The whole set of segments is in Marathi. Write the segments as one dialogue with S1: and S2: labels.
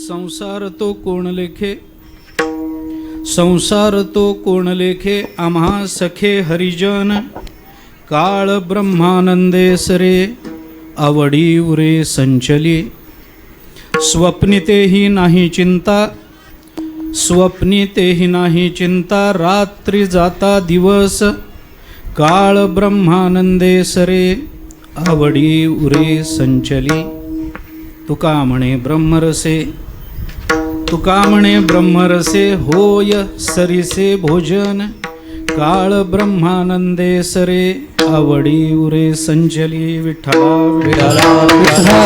S1: संसार तो कोण लेखे, संसार तो कोण लेखे, आम्हा सखे हरिजन. काळ ब्रह्मानंदे सरे, आवडी उरे संचली. स्वप्नितेही नाही चिंता, स्वप्नितेही नाही चिंता. रात्री जाता दिवस, काळ ब्रह्मानंदे सरे, आवडी उरे संचली. तुका म्हणे ब्रह्मरसे, तुका म्हणे ब्रह्मरसे, होय सरीसे भोजन. काळ ब्रह्मानंदे सरे, आवडी उरे संचली. विठ्ठला विठ्ठला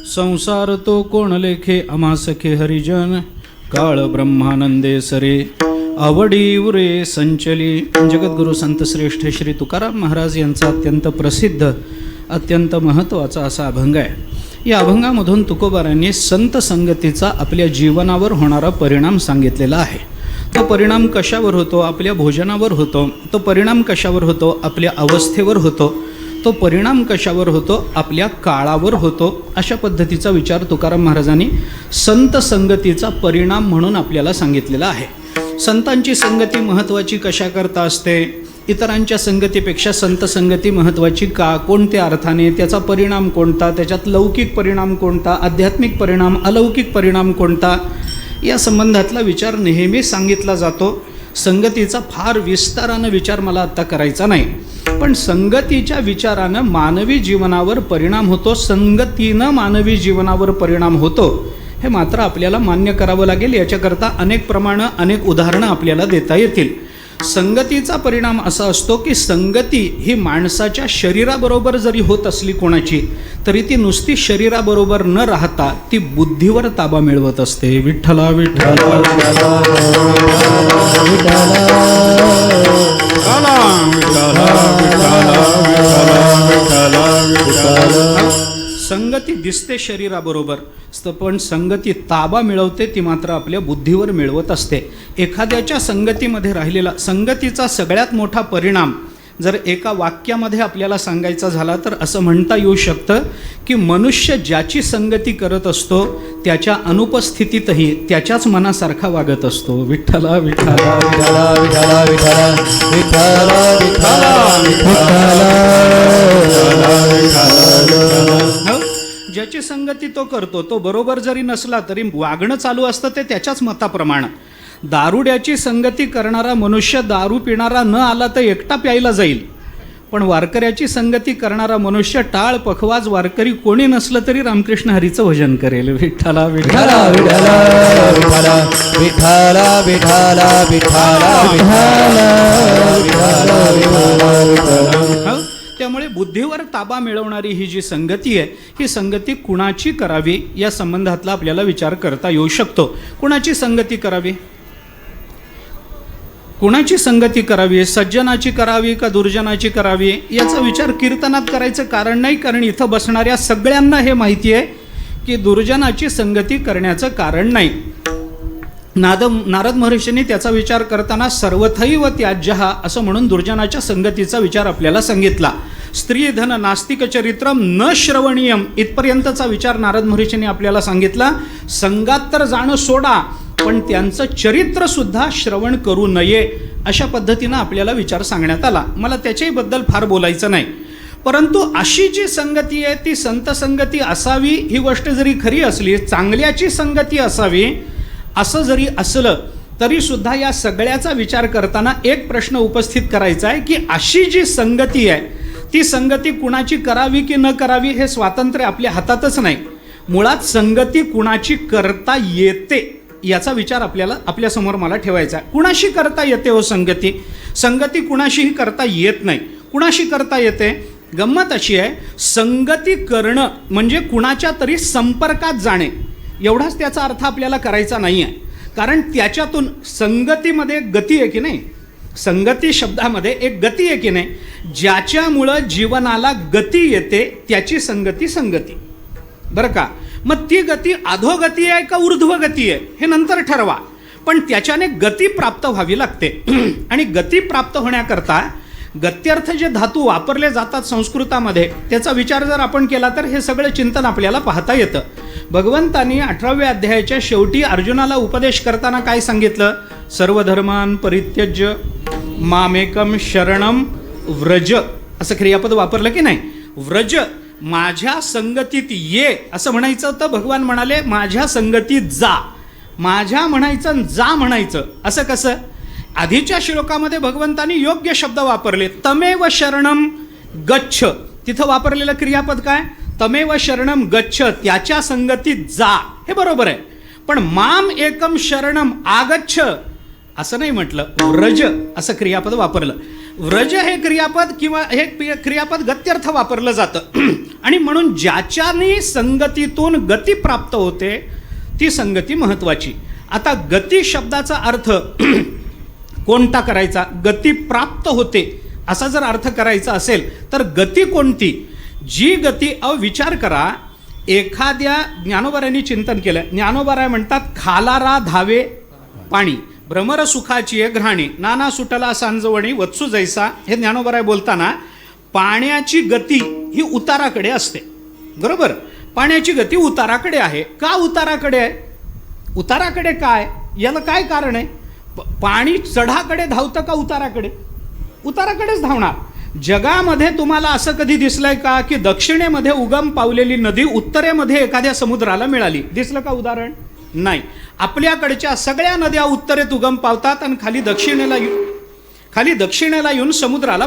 S1: संसार तो कोण लेखे, आम्हा सखे हरिजन. काळ ब्रह्मानंदे सरे, आवडी उरे संचली. जगद्गुरु संत श्रेष्ठ श्री तुकाराम महाराज यांचा अत्यंत प्रसिद्ध, अत्यंत महत्त्वाचा असा अभंग आहे. या अभंगामधून तुकोबारांनी संत संगतीचा आपल्या जीवनावर होणारा परिणाम सांगितलेला आहे. तो परिणाम कशावर होतो? आपल्या भोजनावर होतो. तो परिणाम कशावर होतो? आपल्या अवस्थेवर होतो. तो परिणाम कशावर होतो? आपल्या काळावर होतो. अशा पद्धतीचा विचार तुकाराम महाराजांनी संत संगतीचा परिणाम म्हणून आपल्याला सांगितलेला आहे. संतांची संगती महत्त्वाची कशाकरता असते? इतरांच्या संगतीपेक्षा संत संगती महत्त्वाची का? कोणत्या अर्थाने? त्याचा परिणाम कोणता? त्याच्यात लौकिक परिणाम कोणता? आध्यात्मिक परिणाम, अलौकिक परिणाम कोणता? या संबंधातला विचार नेहमी सांगितला जातो. संगतीचा फार विस्तारानं विचार मला आत्ता करायचा नाही, पण संगतीच्या विचारानं मानवी जीवनावर परिणाम होतो, संगतीनं मानवी जीवनावर परिणाम होतो, हे मात्र आपल्याला मान्य करावं लागेल. याच्याकरता अनेक प्रमाणं, अनेक उदाहरणं आपल्याला देता येतील. संगतीचा परिणाम असा असतो की संगती ही माणसाच्या शरीराबरोबर जरी होत असली कोणाची, तरी ती नुसती शरीराबरोबर न राहता ती बुद्धीवर ताबा मिळवत असते. विठ्ठला विठ्ठला संगती दिसते शरीराबरोबर, पण संगती ताबा मिळवते ती मात्र आपल्या बुद्धीवर मिळवत असते. एखाद्याच्या संगतीमध्ये राहिलेला संगतीचा सगळ्यात मोठा परिणाम जर एका वाक्यामध्ये आपल्याला सांगायचा झाला तर असं म्हणता येऊ शकतं की मनुष्य ज्याची संगती करत असतो त्याच्या अनुपस्थितीतही त्याच्याच मनासारखा वागत असतो. विठ्ठला विठ्ठला विठ्ठला विठ्ठला विठ्ठला विठ्ठला. ज्याची संगती तो करतो, तो बरोबर जरी नसला तरी वागणं चालू असतं ते त्याच्याच मताप्रमाणे. दारुड्याची संगती करणारा मनुष्य दारू पिणारा न आला तर एकटा प्यायला जाईल, पण वारकऱ्याची संगती करणारा मनुष्य टाळ पखवाज वारकरी कोणी नसलं तरी रामकृष्ण हरीचं भजन करेल. विठ्ठला विठ्ठला विठ्ठला विठ्ठला विठ्ठला विठ्ठला. त्यामुळे बुद्धीवर ताबा मिळवणारी ही जी संगती आहे, ही संगती कुणाची करावी या संबंधातला आपल्याला विचार करता येऊ शकतो. कुणाची संगती करावी? कुणाची संगती करावी? सज्जनाची करावी का दुर्जनाची करावी? याचा विचार कीर्तनात करायचं कारण नाही, कारण इथं बसणाऱ्या सगळ्यांना हे माहिती आहे की दुर्जनाची संगती करण्याचं कारण नाही. नारद महर्षींनी त्याचा विचार करताना सर्वथैव त्याज्यः असं म्हणून दुर्जनाच्या संगतीचा विचार आपल्याला सांगितला. स्त्री धन नास्तिक चरित्रम न श्रवणीयम इथपर्यंतचा विचार नारद महर्षींनी आपल्याला सांगितला. संगात तर जाणं सोडा, पण त्यांचं चरित्र सुद्धा श्रवण करू नये अशा पद्धतीनं आपल्याला विचार सांगण्यात आला. मला त्याच्याबद्दल फार बोलायचं नाही, परंतु अशी जी संगती आहे ती संत संगती असावी ही गोष्ट जरी खरी असली, चांगल्याची संगती असावी असं जरी असलं तरी सुद्धा या सगळ्याचा विचार करताना एक प्रश्न उपस्थित करायचा आहे की अशी जी संगती आहे ती संगती कुणाची करावी की न करावी हे स्वातंत्र्य आपल्या हातातच नाही. मुळात संगती कुणाची करता येते याचा विचार आपल्यासमोर मला ठेवायचा आहे. कुणाशी करता येते हो संगती? संगती कुणाशीही करता येत नाही. कुणाशी करता येते? गंमत अशी आहे, संगती करणं म्हणजे कुणाच्या तरी संपर्कात जाणे एवढाच त्याचा अर्थ आपल्याला करायचा नाही आहे. कारण त्याच्यातून संगतीमध्ये गती आहे की नाही, संगती शब्दामध्ये एक गती आहे की नाही, ज्याच्यामुळं जीवनाला गती येते त्याची संगती संगती. बरं का? मग ती गती अधोगती आहे का ऊर्ध्वगती आहे हे नंतर ठरवा, पण त्याच्याने गती प्राप्त व्हावी लागते. आणि गती प्राप्त होण्याकरता गत्यर्थ जे धातू वापरले जातात संस्कृतामध्ये त्याचा विचार जर आपण केला तर हे सगळं चिंतन आपल्याला पाहता येतं. भगवंतांनी 18व्या अध्यायाच्या शेवटी अर्जुनाला उपदेश करताना काय सांगितलं? सर्वधर्मान परित्यज्य मामेकम शरणम व्रज असं क्रियापद वापरलं की नाही? व्रज, माझ्या संगतीत ये असं म्हणायचं होतं. भगवान म्हणाले माझ्या संगतीत जा. माझ्या म्हणायचं जा म्हणायचं. असं कसं? आधीच्या श्लोकामध्ये भगवंतांनी योग्य शब्द वापरले. तमेव शरणम गच्छ, तिथं वापरलेलं क्रियापद काय? तमेव शरणम गच्छ, त्याच्या संगतीत जा, हे बरोबर आहे. पण माम एकम शरणम आगच्छ असं नाही म्हटलं, व्रज असं क्रियापद वापरलं. व्रज हे क्रियापद किंवा हे क्रियापद गत्यर्थ वापरलं जातं. आणि म्हणून ज्याच्याने संगतीतून गती प्राप्त होते ती संगती महत्वाची. आता गती शब्दाचा अर्थ कोणता करायचा? गती प्राप्त होते असा जर अर्थ करायचा असेल तर गती कोणती? जी गती, विचार करा, एखाद्या ज्ञानोबारायांनी चिंतन केलं. ज्ञानोबाराय म्हणतात खालारा धावे पाणी, भ्रमर सुखाची घ्राणी, नाना सुटला सांजवणी वत्सू जैसा. हे ज्ञानोबाराय बोलताना पाण्याची गती ही उताराकडे असते, बरोबर? पाण्याची गती उताराकडे आहे. का उताराकडे आहे? उताराकडे काय? याला काय कारण आहे? पाणी चढाकडे धावतं का उताराकडे? उताराकडेच धावणार. जगामध्ये तुम्हाला असं कधी दिसलंय का की दक्षिणेमध्ये उगम पावलेली नदी उत्तरेमध्ये एखाद्या समुद्राला मिळाली? दिसलं का उदाहरण? नाही. आपल्याकडच्या सगळ्या नद्या उत्तरेत उगम पावतात आणि खाली दक्षिणेला येऊन समुद्राला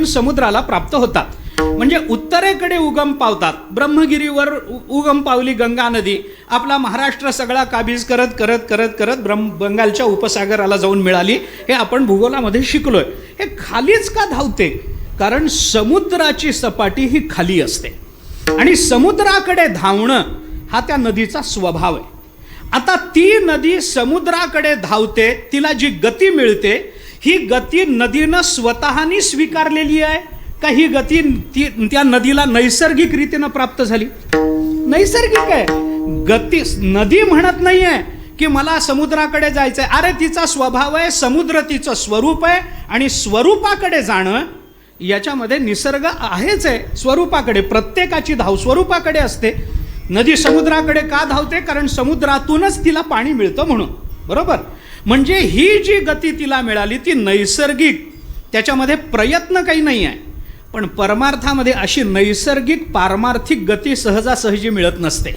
S1: समुद्राला प्राप्त होतात. म्हणजे उत्तरेकडे उगम पावतात. ब्रह्मगिरीवर उगम पावली गंगा नदी, आपला महाराष्ट्र सगळा काबीज करत करत करत करत बंगालच्या उपसागराला जाऊन मिळाली. हे आपण भूगोलामध्ये शिकलोय. हे खालीच का धावते? कारण समुद्राची सपाटी ही खाली असते आणि समुद्राकडे धावणं हा त्या नदीचा स्वभाव आहे. आता ती नदी समुद्राकडे धावते, तिला जी गती मिळते ही गती नदीनं स्वतःनी स्वीकारलेली आहे का ही गती त्या नदीला नैसर्गिक रीतीनं प्राप्त झाली? नैसर्गिक आहे. गती नदी म्हणत नाहीये की मला समुद्राकडे जायचंय. अरे तिचा स्वभाव आहे, समुद्र तिचं स्वरूप आहे आणि स्वरूपाकडे जाणं याच्यामध्ये निसर्ग आहेच आहे. स्वरूपाकडे प्रत्येकाची धाव स्वरूपाकडे असते. नदी समुद्राकडे का धावते? कारण समुद्रातूनच तिला पाणी मिळतं म्हणून, बरोबर? म्हणजे ही जी गती तिला मिळाली ती नैसर्गिक, त्याच्यामध्ये प्रयत्न काही नाही आहे. पण परमार्थामध्ये अशी नैसर्गिक पारमार्थिक गती सहजासहजी मिळत नसते.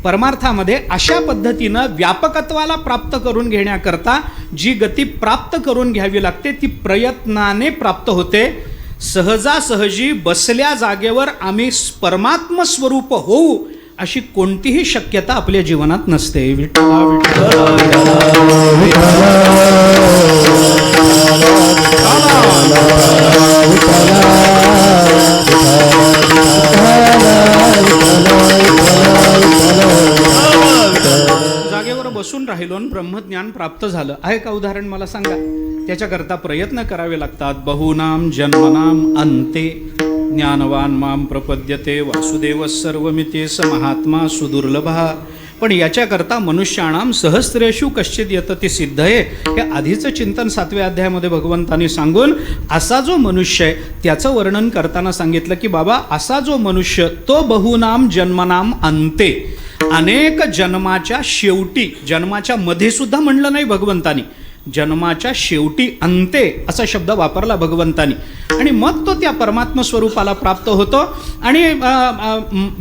S1: परमार्थामध्ये अशा पद्धतीनं व्यापकत्वाला प्राप्त करून घेण्याकरता जी गती प्राप्त करून घ्यावी लागते ती प्रयत्नाने प्राप्त होते. सहजासहजी बसल्या जागेवर आम्ही परमात्म स्वरूप होऊ अशी कोणतीही शक्यता आपल्या जीवनात नसते. विठ्ठला जागेवर बसून राहिलो आणि ब्रह्मज्ञान प्राप्त झालं आहे का? उदाहरण मला सांगा. त्याच्याकरता प्रयत्न करावे लागतात. बहुनाम जन्मनाम अंते ज्ञानवान माम प्रपद्यते वासुदेव सर्वमिते स महात्मा सुदुर्लभा. पण याच्याकरता मनुष्याणाम सहस्रेषु कश्चित येतं ते सिद्ध आहे. हे आधीचं चिंतन 7व्या अध्यायामध्ये भगवंतांनी सांगून असा जो मनुष्य आहे त्याचं वर्णन करताना सांगितलं की बाबा असा जो मनुष्य तो बहुनाम जन्मनाम अंते, अनेक जन्माच्या शेवटी, जन्माच्या मध्ये सुद्धा म्हणलं नाही भगवंतानी, जन्माच्या शेवटी अंते असा शब्द वापरला भगवंतानी. आणि मग तो त्या परमात्म स्वरूपाला प्राप्त होतो. आणि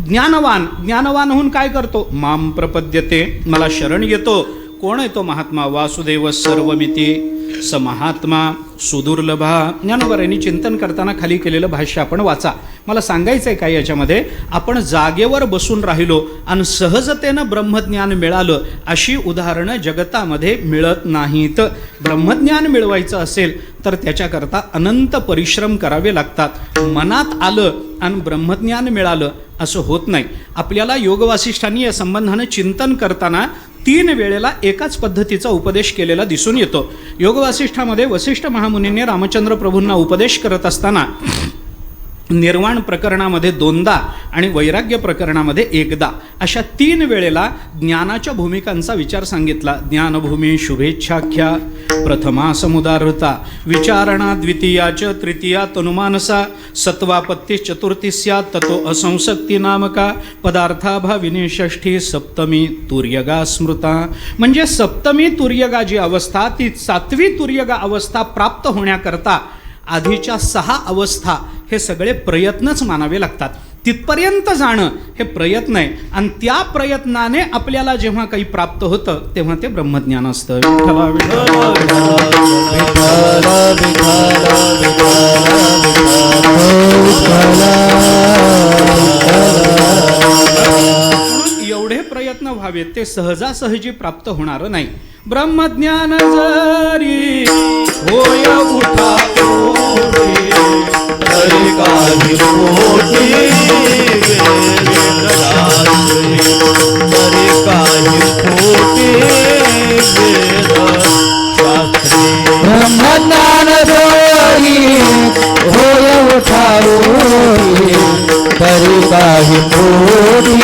S1: ज्ञानवान होऊन काय करतो? माम प्रपद्यते, मला शरण येतो. कोण आहे तो महात्मा? वासुदेव सर्वमिती स महात्मा सुदुर्लभा. ज्ञानोबारायांनी चिंतन करताना खाली केलेलं भाष्य आपण वाचा. मला सांगायचं आहे काय याच्यामध्ये, आपण जागेवर बसून राहिलो आणि सहजतेनं ब्रह्मज्ञान मिळालं अशी उदाहरणं जगतामध्ये मिळत नाहीत. ब्रह्मज्ञान मिळवायचं असेल तर त्याच्याकरता अनंत परिश्रम करावे लागतात. मनात आलं आणि ब्रह्मज्ञान मिळालं असं होत नाही. आपल्याला योगवासिष्ठांनी या संबंधानं चिंतन करताना 3 वेळेला एकाच पद्धतीचा उपदेश केलेला दिसून येतो. योगवासिष्ठामध्ये वसिष्ठ महामुनींनी रामचंद्र प्रभूंना उपदेश करत असताना निर्वाण प्रकरणामध्ये 2दा आणि वैराग्य प्रकरणामध्ये 1दा अशा 3 वेळेला ज्ञानाच्या भूमिकांचा विचार सांगितला. ज्ञानभूमी शुभेच्छाख्या प्रथमा समुदारता विचारणा द्वितीया च तृतीया तनुमानसा सत्वापत्ती चतुर्थी स्यात् ततो असंसक्ती नामका पदार्थाभाविनी षष्ठी सप्तमी तुर्यगा स्मृता. म्हणजे सप्तमी तुर्यगा जी अवस्था ती 7वी तुर्यगा अवस्था प्राप्त होण्याकरता आधीच्या 6 अवस्था हे सगळे प्रयत्नच मानावे लागतात. तिथपर्यंत जाणं हे प्रयत्न आहे आणि त्या प्रयत्नाने आपल्याला जेव्हा काही प्राप्त होतं तेव्हा ते ब्रह्मज्ञान असतं. एवढे प्रयत्न व्हावेत, ते सहजासहजी प्राप्त होणार नाही. ब्रह्मज्ञान जरी होय उठा
S2: तरी काही कोटी तरी काही कोटी ब्रह्मज्ञान जरी होय उठारो तरी काही कोटी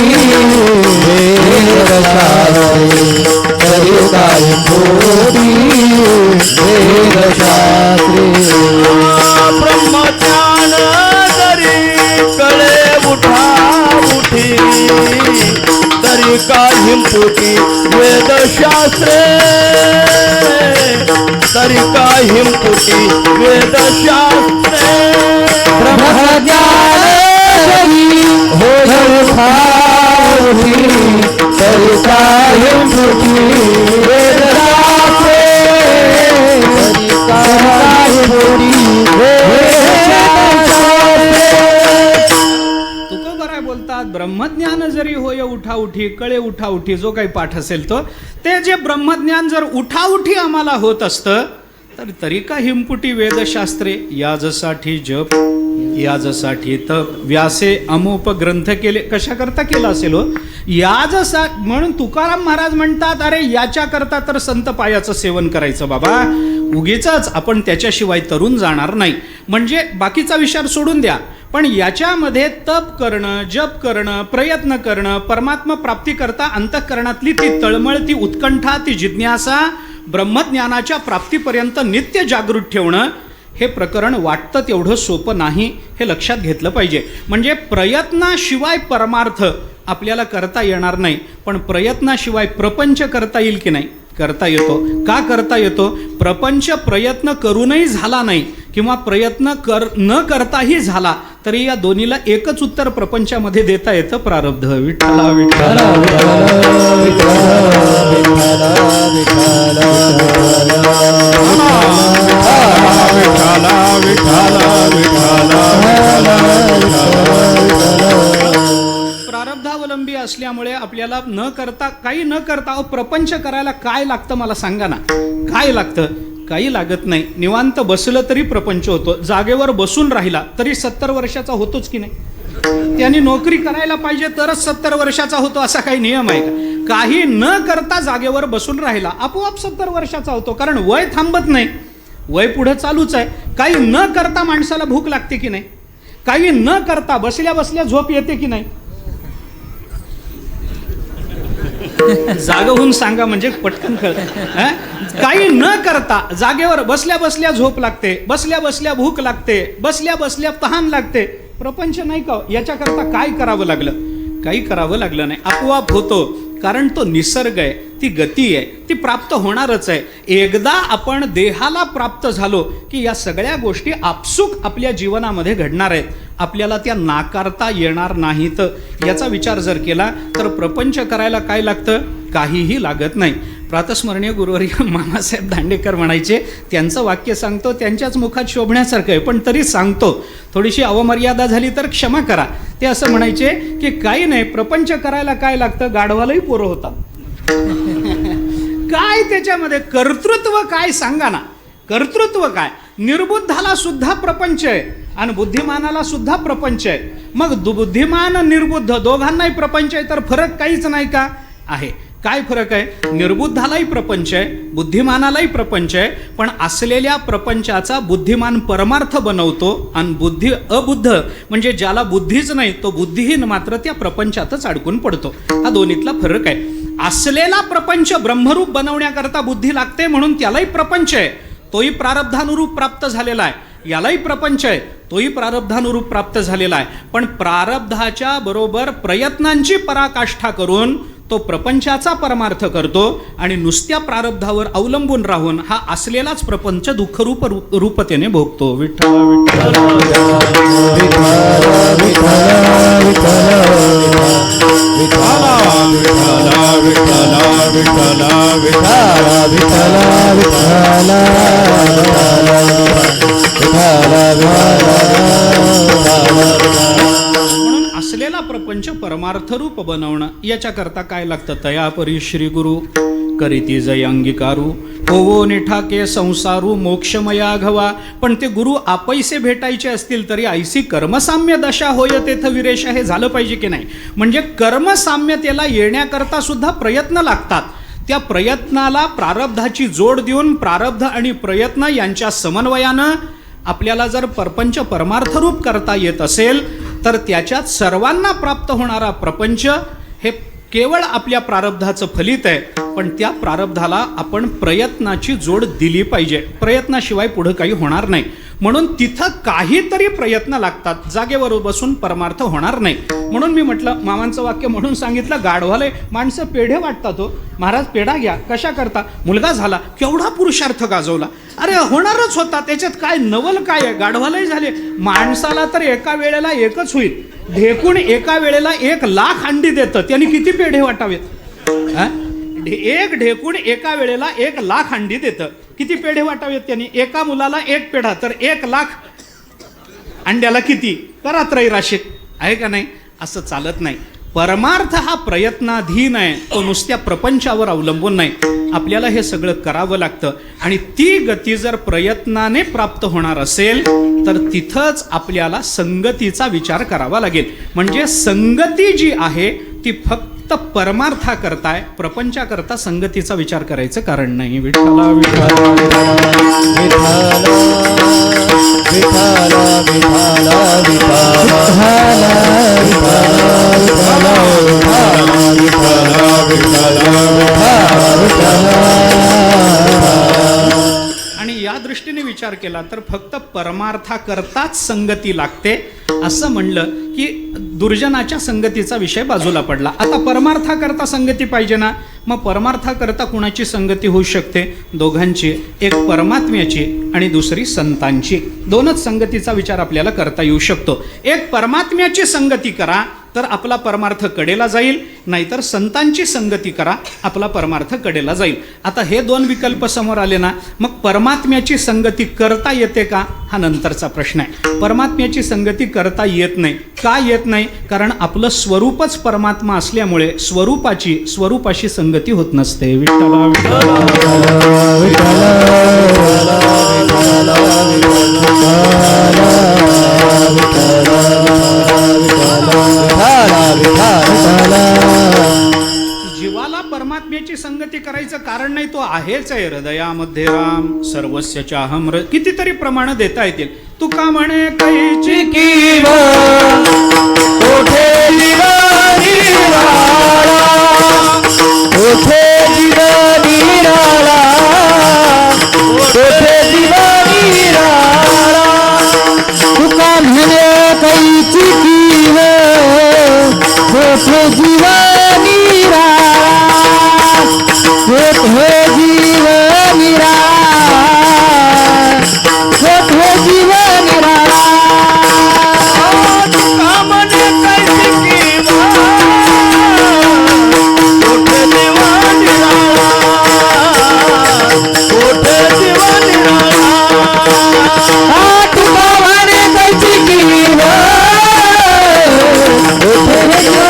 S2: तरी काही कोटी वेदशास्त्री. ब्रह्मज्ञान जरी कळे उठा उठी तरी काही पोटी वेदशास्त्रे तरी काही पोटी वेदशास्त्रे. ब्रह्मज्ञान जरी होय उठा उठी तरी काही पोटी वेदशास्त्रे तरी काही पोटी
S1: तुकोबराय बोलतात, ब्रह्मज्ञान जरी होय उठाउठी कळे उठाउठी जो काही पाठ असेल तो, ते जे ब्रह्मज्ञान जर उठाउठी आम्हाला होत असतं तर तरी का हिमपुटी वेदशास्त्रे. याजसाठी जप याजसाठी तप व्यासे अमुप ग्रंथ केले. कशाकरता केला असेल हो? याजसा. म्हणून तुकाराम महाराज म्हणतात, अरे याच्याकरता तर संत पायाचं सेवन करायचं बाबा, उगीच आपण त्याच्याशिवाय तरुण जाणार नाही. म्हणजे बाकीचा विचार सोडून द्या, पण याच्यामध्ये तप करणं, जप करणं, प्रयत्न करणं, परमात्मा प्राप्ती करता अंतःकरणातली ती तळमळ, ती उत्कंठा, ती जिज्ञासा, ब्रह्मज्ञानाच्या प्राप्तीपर्यंत नित्य जागृत ठेवणं, हे प्रकरण वाटतं तेवढं सोपं नाही, हे लक्षात घेतलं पाहिजे. म्हणजे प्रयत्नाशिवाय परमार्थ आपल्याला करता येणार नाही, पण प्रयत्नाशिवाय प्रपंच करता येईल की नाही? करता येतो. का करता येतो? प्रपंच प्रयत्न करूनही झाला नाही किंवा प्रयत्न न करताही झाला तरी या दोन्हीला एकच उत्तर प्रपंचामध्ये देता येतं, प्रारब्ध. विठ्ठला विठ्ठला प्रारब्धावलंबी असल्यामुळे आपल्याला न करता, काही न करता प्रपंच करायला काय लागतं मला सांगा ना? काय लागतं? काही लागत नाही. निवांत बसलं तरी प्रपंच होतो. जागेवर बसून राहिला तरी 70 वर्षाचा होतोच की नाही? त्यांनी नोकरी करायला पाहिजे तरच 70 वर्षाचा होतो असा काही नियम आहे का? काही न करता जागेवर बसून राहिला आपोआप 70 वर्षाचा होतो, कारण वय थांबत नाही, वय पुढे चालूच आहे. काही न करता माणसाला भूक लागते की नाही? काही न करता बसल्या बसल्या झोप येते की नाही? जाग होऊन सांगा म्हणजे पटकन कळतं. काही न करता जागेवर बसल्या बसल्या झोप लागते, बसल्या बसल्या भूक लागते, बसल्या बसल्या तहान लागते. प्रपंच नाही का? याच्याकरता काय करावं लागलं? काही करावं लागलं नाही, आपोआप होतो. कारण तो निसर्ग आहे, ती गती आहे, ती प्राप्त होणारच आहे. एकदा आपण देहाला प्राप्त झालो की या सगळ्या गोष्टी आपसूक आपल्या जीवनामध्ये घडणार आहेत, आपल्याला त्या नाकारता येणार नाहीत. याचा विचार जर केला तर प्रपंच करायला काय लागतं? काहीही लागत नाही. प्रातस्मरणीय गुरुवर्य मामासाहेब दांडेकर म्हणायचे, त्यांचं वाक्य सांगतो, त्यांच्याच मुखात शोभण्यासारखं आहे पण तरी सांगतो, थोडीशी अवमर्यादा झाली तर क्षमा करा. ते असं म्हणायचे की काही नाही, प्रपंच करायला काय लागतं? गाढवालाही पोरं होतात. काय त्याच्यामध्ये कर्तृत्व काय सांगा ना? कर्तृत्व काय? निर्बुद्धाला सुद्धा प्रपंच आहे आणि बुद्धिमानाला सुद्धा प्रपंच आहे. मग बुद्धिमान निर्बुद्ध दोघांनाही प्रपंच आहे तर फरक काहीच नाही का? आहे. काय फरक आहे? निर्बुद्धालाही प्रपंच आहे, बुद्धिमानालाही प्रपंच आहे, पण असलेल्या प्रपंचाचा बुद्धिमान परमार्थ बनवतो आणि अबुद्ध म्हणजे ज्याला बुद्धीच नाही तो बुद्धिहीन मात्र त्या प्रपंचातच अडकून पडतो. हा दोन्हीतला फरक आहे. असलेला प्रपंच ब्रह्मरूप बनवण्याकरता बुद्धी लागते म्हणून त्यालाही प्रपंच आहे, तोही प्रारब्धानुरूप प्राप्त झालेला आहे. यालाही प्रपंच आहे, तोही प्रारब्धानुरूप प्राप्त झालेला आहे. पण प्रारब्धाच्या बरोबर प्रयत्नांची पराकाष्ठा करून तो प्रपंचाचा परमार्थ करतो आणि नुसत्या प्रारब्धावर अवलंबून राहून हा असलेलाच प्रपंच दुःखरूप रूपतेने भोगतो. विठ्ठला म्हणून असलेला प्रपंच परमार्थरूप बनवणं याच्याकरता काय लागतं? तयापरी श्री गुरु करीती जय अंगीकारू होवो निठाके संसारू मोक्षमया घवा. पण ते गुरु आपैसे भेटायचे असतील तरी ऐसी कर्मसाम्य दशा होय तेथ विरेश हे झालं पाहिजे की नाही? म्हणजे कर्मसाम्यतेला येण्याकरता सुद्धा प्रयत्न लागतात. त्या प्रयत्नाला प्रारब्धाची जोड देऊन प्रारब्ध आणि प्रयत्न यांच्या समन्वयानं आपल्याला जर प्रपंच परमार्थरूप करता येत असेल तर त्याच्यात सर्वांना प्राप्त होणारा प्रपंच हे केवळ आपल्या प्रारब्धाचं फलित आहे. पण त्या प्रारब्धाला आपण प्रयत्नाची जोड दिली पाहिजे. प्रयत्नाशिवाय पुढं काही होणार नाही. म्हणून तिथं काहीतरी प्रयत्न लागतात. जागेवर बसून परमार्थ होणार नाही. म्हणून मी म्हटलं, मामांचं वाक्य म्हणून सांगितलं, गाढवाले माणसं पेढे वाटतात हो. महाराज पेढा घ्या. कशा करता? मुलगा झाला, केवढा पुरुषार्थ गाजवला. अरे होणारच होता, त्याच्यात काय नवल काय आहे? गाढवालाही झाले. माणसाला तर एका वेळेला एकच होईल. ढेकून एका वेळेला 1,00,000 अंडी देतं, त्यांनी किती पेढे वाटावेत? एक ढेकूण एका वेळेला 1,00,000 अंडी देतं, किती पेढे वाटावेत त्यांनी? एका मुलाला 1 पेढा तर 1,00,000 अंड्याला किती? करा त्रैराशिक. आहे का नाही? असं चालत नाही. परमार्थ हा प्रयत्नाधीन आहे, तो नुसत्या प्रपंचावर अवलंबून नाही. आपल्याला हे सगळं करावं लागतं आणि ती गती जर प्रयत्नाने प्राप्त होणार असेल तर तिथंच आपल्याला संगतीचा विचार करावा लागेल. म्हणजे संगती जी आहे ती फक्त परमार्था करताय, प्रपंचाकरता संगतीचा विचार करायचं कारण नाही. विठ्ठला विठ्ठला आणि या दृष्टीने विचार केला तर फक्त परमार्थाकरताच संगती लागते असं म्हणलं की दुर्जनाच्या संगतीचा विषय बाजूला पडला. आता परमार्थाकरता संगती पाहिजे ना, मग परमार्थाकरता कुणाची संगती होऊ शकते? दोघांची, एक परमात्म्याची आणि दुसरी संतांची. दोनच संगतीचा विचार आपल्याला करता येऊ शकतो. एक परमात्म्याची संगती करा तर आपला परमार्थ कडेला जाईल, नाहीतर संतांची संगती करा, आपला परमार्थ कडेला जाईल. आता हे 2 विकल्प समोर आले ना, मग परमात्म्याची संगती करता येते का हा नंतरचा प्रश्न आहे. परमात्म्याची संगती करता येत नाही. का येत नाही? कारण आपलं स्वरूपच परमात्मा असल्यामुळे स्वरूपाशी संगती होत नसते. विठ्ठला जीवाला परमात्म्याची संगती करायचं कारण नाही, तो आहेच आहे. हृदयामध्ये राम सर्वस्य चाहम. कितीतरी प्रमाण देता येतील. तुका म्हणे कैची कीव कोठे दिवा निराळा, कोठे दिवा निराळा, कोठे दिवा निराळा. तुका म्हणे कैची कीव कोठे दिवा निराळा, कोठे जीव निराळा, कोठे जीव निराळा. तुका म्हणे कैची कीव कोठे दिवा निराळा, कोठे जीव निराळा. तुका म्हणे कैची कीव कोठे जीव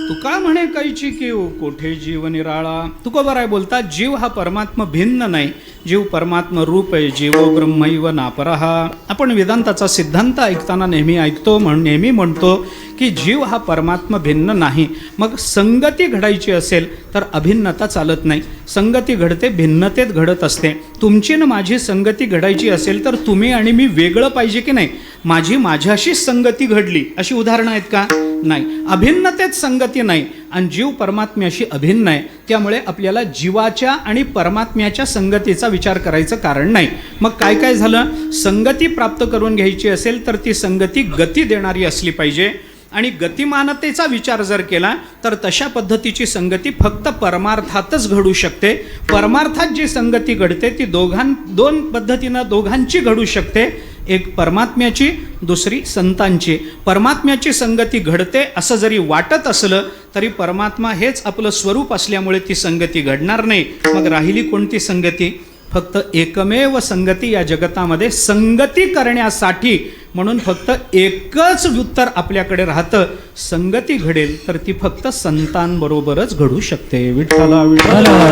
S1: तुका म्हणे कैची कीव कोठे जीव निराळा. तुकोबराय बोलतात जीव हा परमात्मा भिन्न नाही, जीव परमात्मा रूप आहे, जीवो ब्रह्मैव नापरः. आपण वेदांताचा सिद्धांत ऐकताना नेहमी ऐकतो, नेहमी म्हणतो की जीव हा परमात्मा भिन्न नाही. मग संगती घडायची असेल तर अभिन्नता चालत नाही. संगती घडते, भिन्नतेत घडत असते. तुमची न माझी संगती घडायची असेल तर तुम्ही आणि मी वेगळं पाहिजे की नाही. माझी माझ्याशीच संगती घडली अशी उदाहरणं आहेत का? नाही. अभिन्नतेत संगती नाही आणि जीव परमात्म्याशी अभिन्न आहे. त्यामुळे आपल्याला जीवाच्या आणि परमात्म्याच्या संगतीचा विचार करायचं कारण नाही. मग काय काय झालं? संगती प्राप्त करून घ्यायची असेल तर ती संगती गती देणारी असली पाहिजे. आणि गतिमानतेचा विचार जर केला तर तशा पद्धतीची संगती फक्त परमार्थातच घडू शकते. परमार्थात जी संगती घडते ती दोन पद्धतीनं दोघांची घडू शकते. एक परमात्म्याची, दुसरी संतांची. परमात्म्याची संगती घडते असं जरी वाटत असलं तरी परमात्मा हेच आपलं स्वरूप असल्यामुळे ती संगती घडणार नाही. मग राहिली कोणती संगती? फक्त एकमेव संगती या जगतामध्ये संगती करण्यासाठी म्हणून फक्त एकच उत्तर आपल्याकडे राहतं. संगती घडेल तर ती फक्त संतांबरोबरच घडू शकते. विठ्ठला विठ्ठला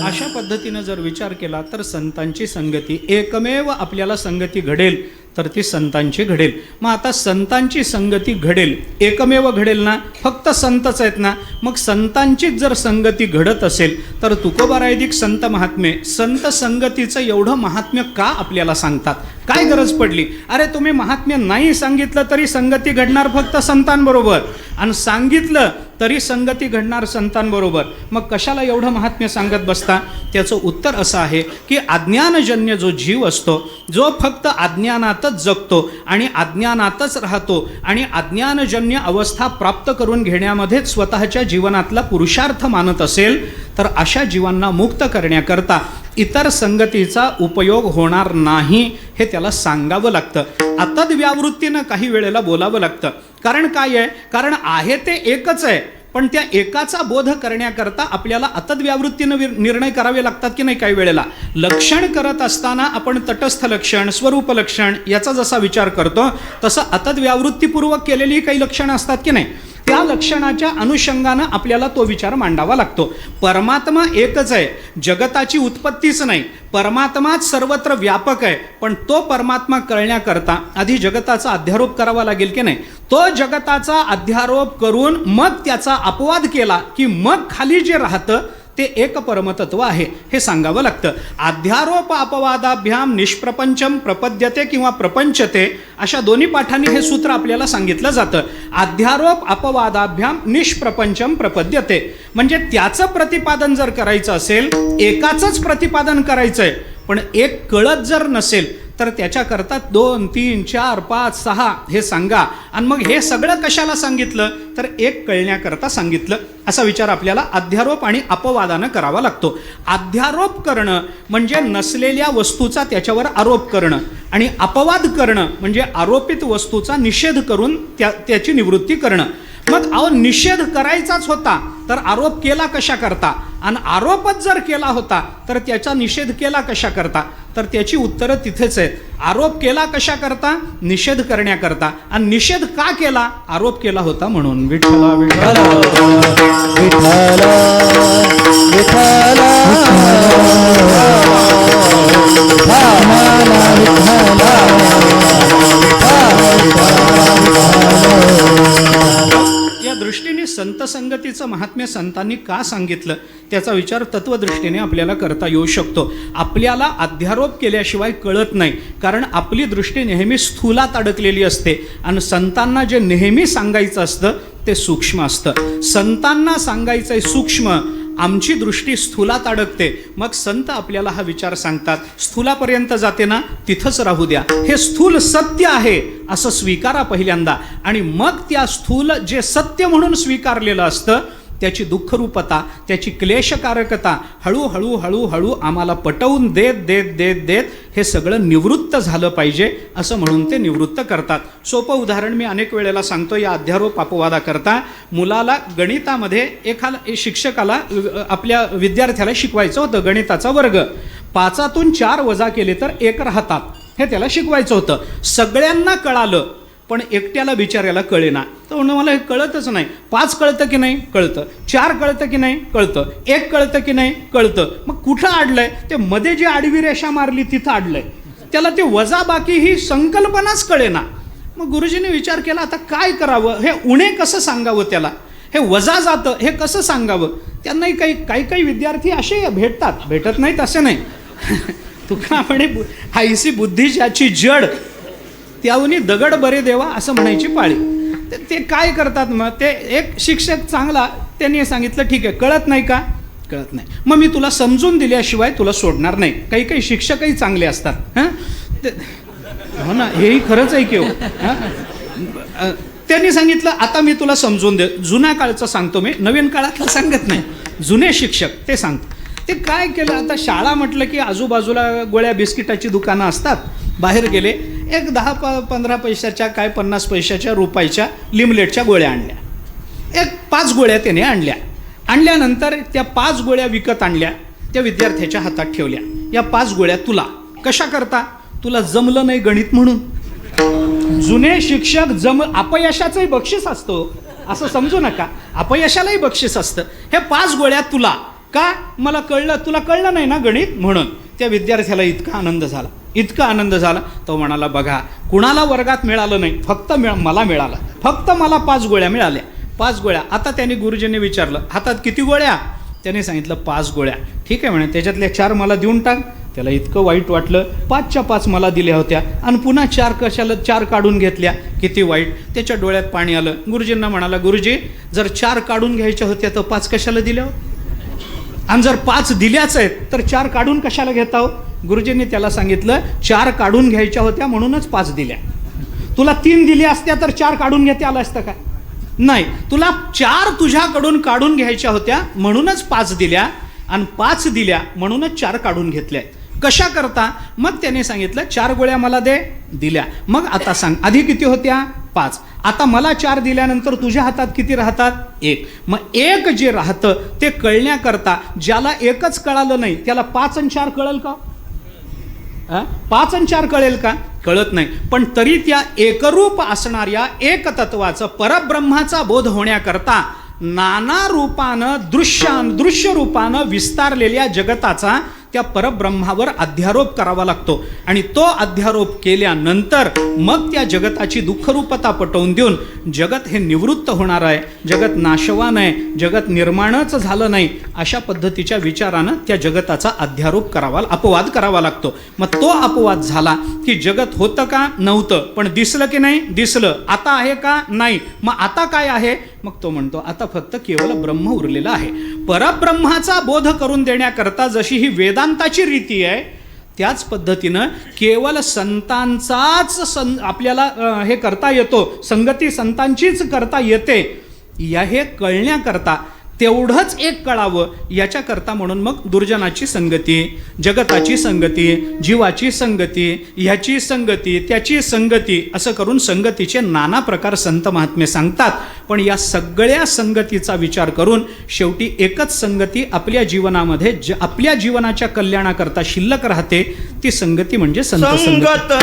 S1: अशा पद्धतीनं जर विचार केला तर संतांची संगती एकमेव आपल्याला संगती घडेल तर ती संतांची घडेल. मग आता संतांची संगती घडेल, एकमेव घडेल ना? फक्त संतच आहेत ना? मग संतांचीच जर संगती घडत असेल तर तुकोबारायदिक संत महात्मे, संत संगतीचं एवढं महात्म्य का आपल्याला सांगतात? काय गरज पडली? अरे तुम्ही महात्म्य नाही सांगितलं तरी संगती घडणार फक्त संतांबरोबर, आणि सांगितलं तरी संगती घडणार संतांबरोबर. मग कशाला एवढं महात्म्य सांगत बसता? त्याचं उत्तर असं आहे की अज्ञानजन्य जो जीव असतो, जो फक्त अज्ञानातच जगतो आणि अज्ञानातच राहतो आणि अज्ञानजन्य अवस्था प्राप्त करून घेण्यामध्ये स्वतःच्या जीवनातला पुरुषार्थ मानत असेल तर अशा जीवांना मुक्त करण्याकरता इतर संगतीचा उपयोग होणार नाही हे त्याला सांगावं लागतं. अतद व्यावृत्तीनं काही वेळेला बोलावं लागतं. कारण काय आहे? कारण आहे ते एकच आहे, पण त्या एकाचा बोध करण्याकरता आपल्याला अतद व्यावृत्तीनं निर्णय करावे लागतात की नाही? काही वेळेला लक्षण करत असताना आपण तटस्थ लक्षण, स्वरूप लक्षण याचा जसा विचार करतो तसं अतद व्यावृत्तीपूर्वक केलेली काही लक्षणं असतात की नाही? त्या लक्षणाच्या अनुषंगानं आपल्याला तो विचार मांडावा लागतो. परमात्मा एकच आहे, जगताची उत्पत्तीच नाही. परमात्माच सर्वत्र व्यापक आहे, पण तो परमात्मा कळण्याकरता आधी जगताचा अध्यारोप करावा लागेल की नाही? तो जगताचा अध्यारोप करून मग त्याचा अपवाद केला की मग खाली जे राहतं ते एक परमतत्व आहे हे सांगावं लागतं. अध्यारोप अपवादाभ्याम निष्प्रपंचम प्रपद्यते किंवा प्रपंचते अशा दोन्ही पाठांनी हे सूत्र आपल्याला सांगितलं जातं. अध्यारोप अपवादाभ्याम निष्प्रपंचम प्रपद्यते म्हणजे त्याचं प्रतिपादन जर करायचं असेल, एकाचंच प्रतिपादन करायचं आहे, पण एक कळत जर नसेल तर त्याच्याकरता 2, 3, 4, 5, 6 हे सांगा. आणि मग हे सगळं कशाला सांगितलं? तर एक कळण्याकरता सांगितलं. असा विचार आपल्याला अध्यारोप आणि अपवादानं करावा लागतो. अध्यारोप करणं म्हणजे नसलेल्या वस्तूचा त्याच्यावर आरोप करणं, आणि अपवाद करणं म्हणजे आरोपित वस्तूचा निषेध करून त्याची निवृत्ती करणं. मग निषेध करायचाच होता तर आरोप केला कशा करता? आणि आरोपच जर केला होता तर त्याचा निषेध केला कशा करता? तर त्याची उत्तरं तिथेच आहेत. आरोप केला कशा करता? निषेध करण्याकरता. आणि निषेध का केला? आरोप केला होता म्हणून. विठ्ठला विठ्ठला
S2: विठ्ठला
S1: या दृष्टीने संत संगतीचं महात्म्य संतांनी का सांगितलं त्याचा विचार तत्वदृष्टीने आपल्याला करता येऊ शकतो. आपल्याला अध्यारोप केल्याशिवाय कळत नाही, कारण आपली दृष्टी नेहमी स्थूलात अडकलेली असते आणि संतांना जे नेहमी सांगायचं असतं ते सूक्ष्म असतं. संतांना सांगायचंय सूक्ष्म, आमची दृष्टी स्थूलात अडकते. मग संत आपल्याला हा विचार सांगतात, स्थूलापर्यंत जाते ना, तिथंच राहू द्या, हे स्थूल सत्य आहे असं स्वीकारा पहिल्यांदा, आणि मग त्या स्थूल जे सत्य म्हणून स्वीकारलेलं असतं त्याची दुःखरूपता, त्याची क्लेशकारकता हळूहळू हळूहळू आम्हाला पटवून देत देत देत देत हे सगळं निवृत्त झालं पाहिजे असं म्हणून ते निवृत्त करतात. सोपं उदाहरण मी अनेक वेळेला सांगतो या अध्यारोप अपवादाकरता. मुलाला गणितामध्ये एखादा शिक्षकाला आपल्या विद्यार्थ्याला शिकवायचं होतं गणिताचा वर्ग. 5तून 4 वजा केले तर 1 राहतात हे त्याला शिकवायचं होतं. सगळ्यांना कळालं पण एकट्याला बिचाऱ्याला कळेना. तर म्हणून मला हे कळतच नाही. 5 कळतं की नाही? कळतं. 4 कळतं की नाही? कळतं. 1 कळतं की नाही? कळतं. मग कुठं अडलंय? ते मध्ये जी आडवी रेषा मारली तिथं अडलंय. त्याला ते वजा बाकी ही संकल्पनाच कळेना. मग गुरुजीने विचार केला आता काय करावं? हे उणे कसं सांगावं त्याला? हे वजा जातं हे कसं सांगावं? त्यांनाही काही विद्यार्थी असे भेटत नाहीत असं नाही. तुका म्हणे हायसी बुद्धी ज्याची जड त्याहून दगड बरे देवा असं म्हणायची पाळी. ते काय करतात मग? ते एक शिक्षक चांगला त्यांनी सांगितलं ठीक आहे कळत नाही का? कळत नाही. मग मी तुला समजून दिल्याशिवाय तुला सोडणार नाही. काही शिक्षकही चांगले असतात. हां हो ना, हेही खरंच आहे की हो. त्यांनी सांगितलं आता मी तुला समजून दे. जुन्या काळचं सांगतो मी, नवीन काळातलं सांगत नाही. जुने शिक्षक ते सांगतो. ते काय केलं आता शाळा म्हटलं की आजूबाजूला गोळ्या बिस्किटाची दुकानं असतात. बाहेर गेले एक 10-15 पैशाच्या काय 50 पैशाच्या रुपयाच्या लिमलेटच्या गोळ्या आणल्या. 5 गोळ्या त्याने आणल्यानंतर त्या 5 गोळ्या विकत आणल्या. त्या विद्यार्थ्याच्या हातात ठेवल्या. या 5 गोळ्या तुला. कशा करता? तुला जमलं नाही गणित म्हणून. जुने शिक्षक अपयशाचंही बक्षीस असतो असं समजू नका. अपयशालाही बक्षीस असतं. हे 5 गोळ्या तुला. का? मला कळलं, तुला कळलं नाही ना गणित म्हणून. त्या विद्यार्थ्याला इतका आनंद झाला. तो म्हणाला बघा कुणाला वर्गात मिळालं नाही, फक्त मला मिळालं. फक्त मला 5 गोळ्या मिळाल्या. 5 गोळ्या. आता त्यांनी गुरुजींनी विचारलं हातात किती गोळ्या? त्याने सांगितलं 5 गोळ्या. ठीक आहे म्हणे त्याच्यातल्या 4 मला देऊन टाक. त्याला इतकं वाईट वाटलं. 5च्या 5 मला दिल्या होत्या आणि पुन्हा 4 कशाला 4 काढून घेतल्या. किती वाईट. त्याच्या डोळ्यात पाणी आलं. गुरुजींना म्हणाला गुरुजी जर 4 काढून घ्यायच्या होत्या तर 5 कशाला दिल्या? आणि जर 5 दिल्याच आहेत तर 4 काढून कशाला घेता हो? गुरुजींनी त्याला सांगितलं 4 काढून घ्यायच्या होत्या म्हणूनच 5 दिल्या. तुला 3 दिल्या असत्या तर 4 काढून घेता आलं असतं का? नाही. तुला 4 तुझ्याकडून काढून घ्यायच्या होत्या म्हणूनच 5 दिल्या आणि 5 दिल्या म्हणूनच 4 काढून घेतल्या. कशा करता? मग त्याने सांगितलं 4 गोळ्या मला दे. दिल्या. मग आता सांग आधी किती होत्या? 5. आता मला 4 दिल्यानंतर तुझ्या हातात किती राहतात? 1. मग 1 जे राहतं ते कळण्याकरता ज्याला 1च कळालं नाही त्याला 5 आणि 4 कळेल का? 5 आणि 4 कळेल का? कळत नाही. पण तरी त्या एकरूप असणाऱ्या एकतत्वाचं परब्रह्माचा बोध होण्याकरता नाना रूपानं दृश्य रूपानं विस्तारलेल्या जगताचा त्या परब्रह्मावर अध्यारोप करावा लागतो. आणि तो अध्यारोप केल्यानंतर मग त्या जगताची दुःखरूपता पटवून देऊन जगत हे निवृत्त होणार आहे, जगत नाशवान आहे, जगत निर्माणच झालं नाही अशा पद्धतीच्या विचारानं त्या जगताचा अपवाद करावा लागतो. मग तो अपवाद झाला की जगत होतं का? नव्हतं. पण दिसलं की नाही? दिसलं. आता आहे का? नाही. मग आता काय आहे? मग तो म्हणतो आता फक्त केवळ ब्रह्म उरलेला आहे. परब्रह्माचा बोध करून देण्याकरता जशी ही वेदांताची रीती आहे त्याच पद्धतीनं केवळ संतांचाच आपल्याला हे करता येतो. संगती संतांचीच करता येते. हे कळण्याकरता तेवढंच एक कळावं याच्याकरता म्हणून मग दुर्जनाची संगती, जगताची संगती, जीवाची संगती, ह्याची संगती, त्याची संगती असं करून संगतीचे नाना प्रकार संत महात्मे सांगतात. पण या सगळ्या संगतीचा विचार करून शेवटी एकच संगती आपल्या जीवनामध्ये आपल्या जीवनाच्या कल्याणाकरता शिल्लक राहते. ती संगती म्हणजे संत संगत.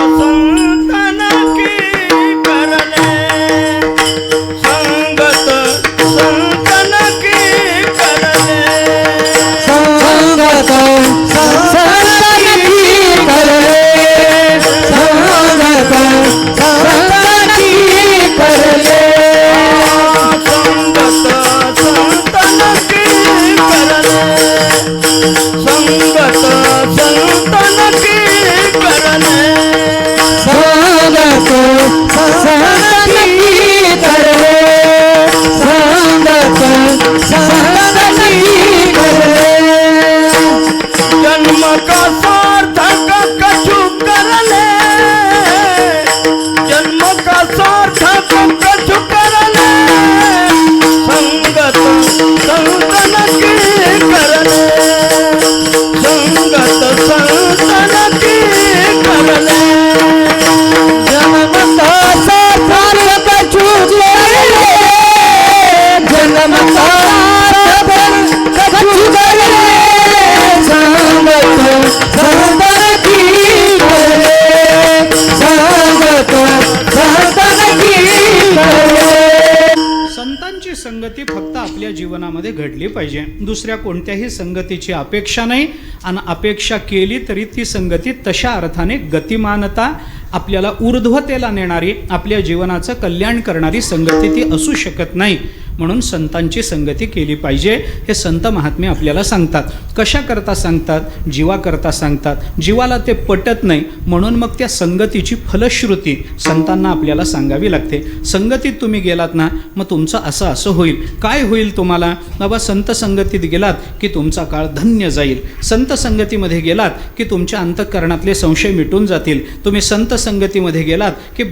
S1: संगती फक्त आपल्या जीवनामध्ये घडली पाहिजे, दुसऱ्या कोणत्याही संगतीची अपेक्षा नाही. आणि अपेक्षा केली तरी ती संगती तशा अर्थाने गतिमानता, आपल्याला ऊर्ध्वतेला नेणारी, आपल्या जीवनाचं कल्याण करणारी संगती ती असू शकत नाही. म्हणून संतांची संगती केली पाहिजे. हे संत महात्मे आपल्याला सांगतात. कशाकरता सांगतात? जीवाकरता सांगतात. जीवाला ते पटत नाही, म्हणून मग त्या संगतीची फलश्रुती संतांना आपल्याला सांगावी लागते. संगतीत तुम्ही गेलात ना, मग तुमचं असं असं होईल. काय होईल तुम्हाला? बाबा संत संगतीत गेलात की तुमचा काळ धन्य जाईल. संत संगतीमध्ये गेलात की तुमच्या अंतःकरणातले संशय मिटून जातील. तुम्ही संत संगतीमध्ये गेलात की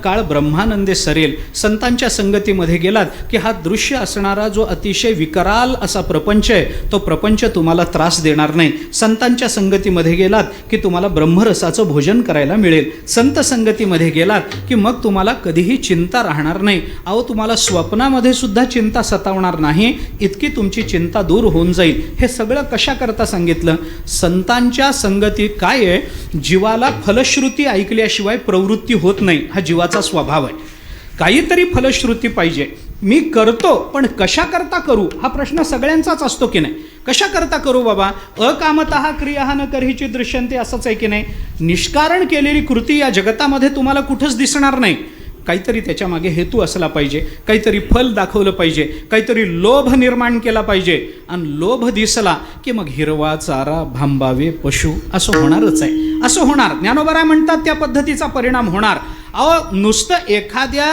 S1: काळ ब्रह्मानंदे सरेल. संतांच्या संगतीमध्ये गेलात की हा दृश्य असणारा जो अतिशय विकराल असा प्रपंच आहे, तो प्रपंच तुम्हाला त्रास देणार नाही. संतांच्या संगतीमध्ये गेलात की तुम्हाला ब्रह्मरसाचं भोजन करायला मिळेल. संत संगतीमध्ये गेलात की मग तुम्हाला कधीही चिंता राहणार नाही. अहो, तुम्हाला स्वप्नामध्ये सुद्धा चिंता सतावणार नाही, इतकी तुमची चिंता दूर होऊन जाईल. हे सगळं कशाकरता सांगितलं? संतांच्या संगतीत काय आहे? जीवाला फलश्रुती ऐकल्याशिवाय प्रवृत्ती होत नाही, हा जीवाचा स्वभाव आहे. काहीतरी फलश्रुती पाहिजे. मी करतो, पण कशाकरता करू हा प्रश्न सगळ्यांचाच असतो की नाही? कशाकरता करू बाबा? अकामतः क्रिया न करहीची दृश्यंते, असंच आहे की नाही? निष्कारण केलेली कृती या जगतामध्ये तुम्हाला कुठंच दिसणार नाही. काहीतरी त्याच्या मागे हेतू असला पाहिजे, काहीतरी फल दाखवलं पाहिजे, काहीतरी लोभ निर्माण केला पाहिजे. आणि लोभ दिसला की मग हिरवा चारा भांबावे पशु, असं होणारच आहे. असं होणार. ज्ञानोबा म्हणतात त्या पद्धतीचा परिणाम होणार. अहो, नुसतं एखाद्या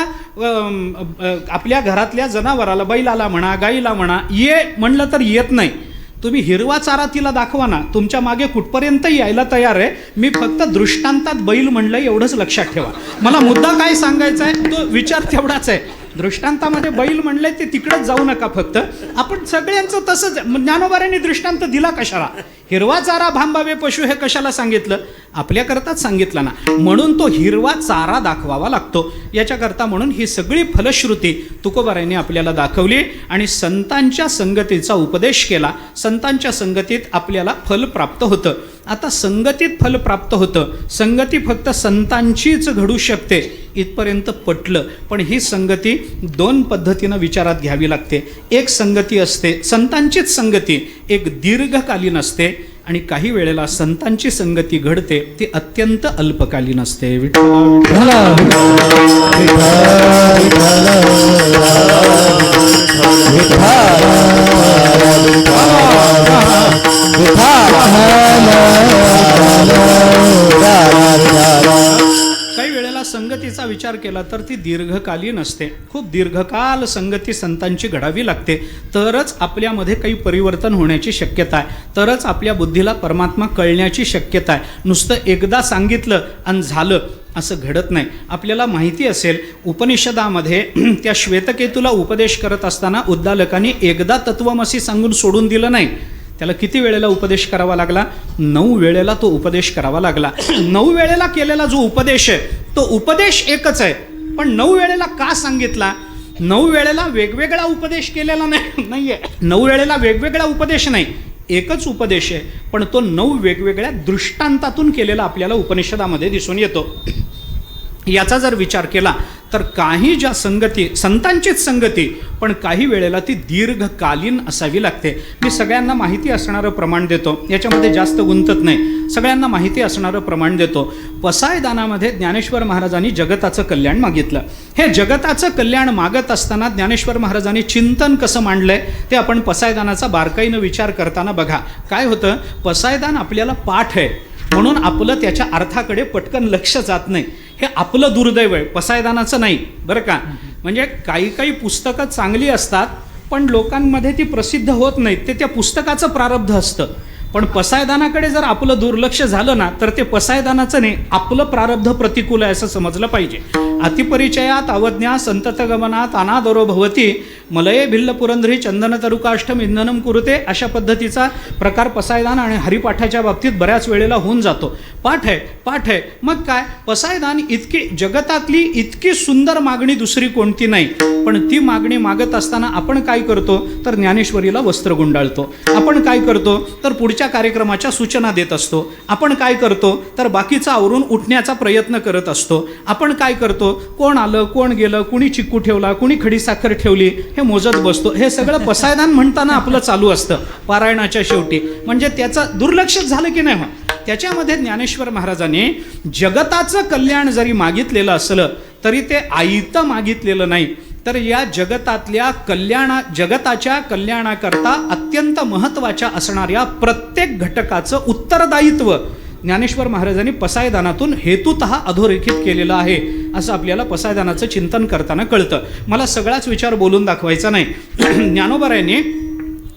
S1: आपल्या घरातल्या जनावराला, बैलाला म्हणा, गाईला म्हणा, ये म्हणलं तर येत नाही. तुम्ही हिरवा चारा तिला दाखवा ना, तुमच्या मागे कुठपर्यंत यायला तयार आहे. मी फक्त दृष्टांतात बैल म्हणलं एवढंच लक्षात ठेवा. मला मुद्दा काय सांगायचा आहे तो विचार तेवढाच आहे. दृष्टांतामध्ये बैल म्हणले ते तिकडंच जाऊ नका. फक्त आपण सगळ्यांचं तसंच. ज्ञानोबारांनी दृष्टांत दिला कशाला? हिरवा चारा भांबावे पशु हे कशाला सांगितलं? आपल्याकरताच सांगितलं ना. म्हणून तो हिरवा चारा दाखवावा लागतो याच्याकरता. म्हणून ही सगळी फलश्रुती तुकोबारांनी आपल्याला दाखवली आणि संतांच्या संगतीचा उपदेश केला. संतांच्या संगतीत आपल्याला फल प्राप्त होतं. आता संगतीत फल प्राप्त होतं, संगती फक्त संतांचीच घडू शकते इथपर्यंत पटलं. पण ही संगती दोन पद्धतीनं विचारात घ्यावी लागते. एक संगती असते संतांचीच संगती, एक दीर्घकालीन असते. आणि काही वेळेला संतांची संगती घडते ती अत्यंत अल्पकालीन असते. काही वेळेला संगतीचा विचार केला तर ती दीर्घकालीन असते. खूप दीर्घकाल संगती संतांची घडावी लागते, तरच आपल्यामध्ये काही परिवर्तन होण्याची शक्यता आहे, तरच आपल्या बुद्धीला परमात्मा कळण्याची शक्यता आहे. नुसतं एकदा सांगितलं आणि झालं असं घडत नाही. आपल्याला माहिती असेल, उपनिषदामध्ये त्या श्वेतकेतूला उपदेश करत असताना उद्दालकांनी एकदा तत्वमसी सांगून सोडून दिलं नाही. त्याला किती वेळेला उपदेश करावा लागला? 9 वेळेला तो उपदेश करावा लागला. 9 वेळेला केलेला जो उपदेश आहे तो उपदेश एकच आहे, पण 9 वेळेला का सांगितला? 9 वेळेला वेगवेगळा उपदेश केलेला नाहीये. 9 वेळेला वेगवेगळा उपदेश नाही, एकच उपदेश आहे, पण तो 9 वेगवेगळ्या दृष्टांतातून केलेला आपल्याला उपनिषदामध्ये दिसून येतो. याचा जर विचार केला तर काही ज्या संगती संतांचीच संगती, पण काही वेळेला ती दीर्घकालीन असावी लागते. मी सगळ्यांना माहिती असणारं प्रमाण देतो, याच्यामध्ये जास्त गुंतत नाही. सगळ्यांना माहिती असणारं प्रमाण देतो. पसायदानामध्ये ज्ञानेश्वर महाराजांनी जगताचं कल्याण मागितलं. हे जगताचं कल्याण मागत असताना ज्ञानेश्वर महाराजांनी चिंतन कसं मांडलंय ते आपण पसायदानाचा बारकाईनं विचार करताना बघा. काय होतं, पसायदान आपल्याला पाठ आहे म्हणून आपलं त्याच्या अर्थाकडे पटकन लक्ष जात नाही. हे आपलं दुर्दैव आहे, पसायदानाचं नाही बरं का. म्हणजे काही काही पुस्तकं चांगली असतात पण लोकांमध्ये ती प्रसिद्ध होत नाहीत, ते त्या पुस्तकाचं प्रारब्ध असतं. पण पसायदानाकडे जर आपलं दुर्लक्ष झालं ना तर ते पसायदानाचं नाही, आपलं प्रारब्ध प्रतिकूल आहे असं समजलं पाहिजे. अतिपरिचयात अवज्ञा संततगमनात अनादरो भवती मलये भिल्ल पुरंधरी चंदन तरुकाष्टम इंधनम कुरुते, अशा पद्धतीचा प्रकार पसायदान आणि हरिपाठाच्या बाबतीत बऱ्याच वेळेला होऊन जातो. पाठ आहे मग काय, पसायदान इतकी जगतातली इतकी सुंदर मागणी दुसरी कोणती नाही. पण ती मागणी मागत असताना आपण काय करतो तर ज्ञानेश्वरीला वस्त्र गुंडाळतो. आपण काय करतो तर पुढच्या पुढच्या कार्यक्रमाच्या सूचना देत असतो. आपण काय करतो तर बाकीचा आवरून उठण्याचा प्रयत्न करत असतो. आपण काय करतो, कोण आलं कोण गेलं, कुणी चिक्कू ठेवला, कुणी खडीसाखर ठेवली, हे मोजत बसतो. हे सगळं पसायदान म्हणताना आपलं चालू असतं पारायणाच्या शेवटी. म्हणजे त्याचं दुर्लक्ष झालं की नाही हो. त्याच्यामध्ये ज्ञानेश्वर महाराजांनी जगताचं कल्याण जरी मागितलेलं असलं तरी ते आयतं मागितलेलं नाही, तर या जगताच्या कल्याणाकरता अत्यंत महत्त्वाच्या असणाऱ्या प्रत्येक घटकाचं उत्तरदायित्व ज्ञानेश्वर महाराजांनी पसायदानातून हेतुतः अधोरेखित केलेलं आहे, असं आपल्याला पसायदानाचं चिंतन करताना कळतं. मला सगळाच विचार बोलून दाखवायचा नाही. ज्ञानोबारायांनी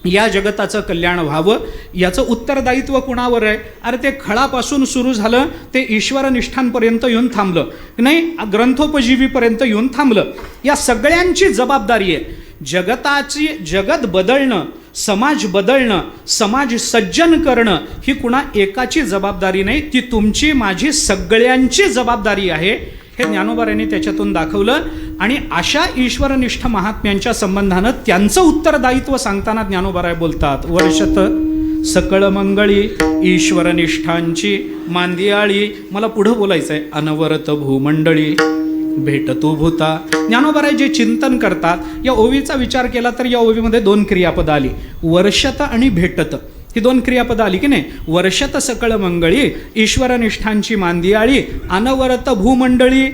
S1: या जगताचं कल्याण व्हावं याचं उत्तरदायित्व कुणावर आहे? अरे ते खळापासून सुरू झालं ते ईश्वरनिष्ठांपर्यंत येऊन थांबलं नाही, ग्रंथोपजीवीपर्यंत येऊन थांबलं. या सगळ्यांची जबाबदारी आहे. जगत बदलणं, समाज बदलणं, समाज सज्जन करणं ही कुणा एकाची जबाबदारी नाही, ती तुमची माझी सगळ्यांची जबाबदारी आहे. हे ज्ञानोबारायांनी त्याच्यातून दाखवलं. आणि अशा ईश्वरनिष्ठ महात्म्यांच्या संबंधानं त्यांचं उत्तरदायित्व सांगताना ज्ञानोबाराय बोलतात, वर्षत सकळ मंगळी ईश्वरनिष्ठांची मांदियाळी. मला पुढं बोलायचं आहे, अनवरत भूमंडळी भेट तू भूता. ज्ञानोबाराय जे चिंतन करतात, या ओवीचा विचार केला तर या ओवीमध्ये 2 क्रियापदं आली, वर्षत आणि भेटत. ही 2 क्रियापदं आली की नाही. वर्षत सकळ मंगळी ईश्वरनिष्ठांची मांदियाळी अनवरत भूमंडळी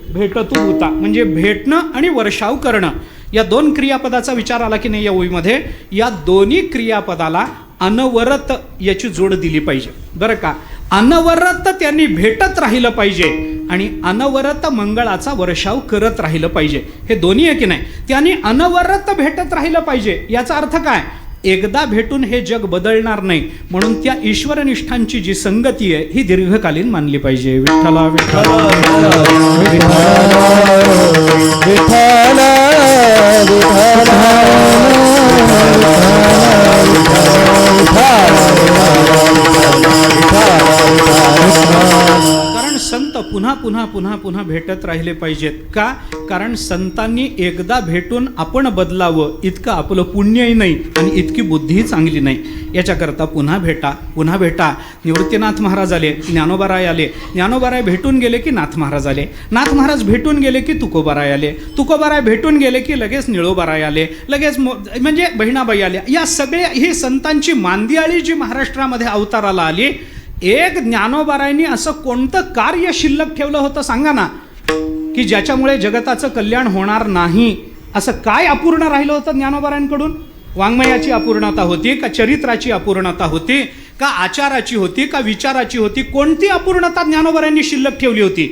S1: भेटतू भूता, म्हणजे भेटणं आणि वर्षाव करणं. या 2 क्रियापदाचा विचार आला की नाही या ओळीमध्ये. या दोन्ही क्रियापदाला अनवरत याची जोड दिली पाहिजे बरं का. अनवरत त्यांनी भेटत राहिलं पाहिजे आणि अनवरत मंगळाचा वर्षाव करत राहिलं पाहिजे. हे दोन्ही आहे की नाही. त्यांनी अनवरत भेटत राहिलं पाहिजे. याचा अर्थ काय? एकदा भेटून हे जग बदलणार नाही, म्हणून त्या ईश्वरनिष्ठांची जी संगती आहे ही दीर्घकालीन मानली पाहिजे. विठ्ठला विठ्ठला कारण संत पुन्हा पुन्हा पुन्हा पुन्हा भेटत राहिले पाहिजेत. का? कारण संतांनी एकदा भेटून आपण बदलावं इतकं आपलं पुण्यही नाही आणि इतकी बुद्धीही चांगली नाही. याच्याकरता पुन्हा भेटा पुन्हा भेटा. निवृत्तीनाथ महाराज आले, ज्ञानोबाराय आले, ज्ञानोबाराय भेटून गेले की नाथ महाराज आले, नाथ महाराज भेटून गेले की तुकोबाराय आले, तुकोबाराय भेटून गेले की लगेच निळोबाराय आले, लगेच म्हणजे बहिणाबाई आल्या. या सगळ्या ही संतांची मांदियाळी जी महाराष्ट्रामध्ये अवताराला आली. एक ज्ञानोबारायांनी असं कोणतं कार्य शिल्लक ठेवलं होतं सांगा ना, की ज्याच्यामुळे जगताचं कल्याण होणार नाही? असं काय अपूर्ण राहिलं होतं ज्ञानोबारायांकडून? वाङ्मयाची अपूर्णता होती का? चरित्राची अपूर्णता होती का? आचाराची होती का? विचाराची होती? कोणती अपूर्णता ज्ञानोबारायांनी शिल्लक ठेवली होती?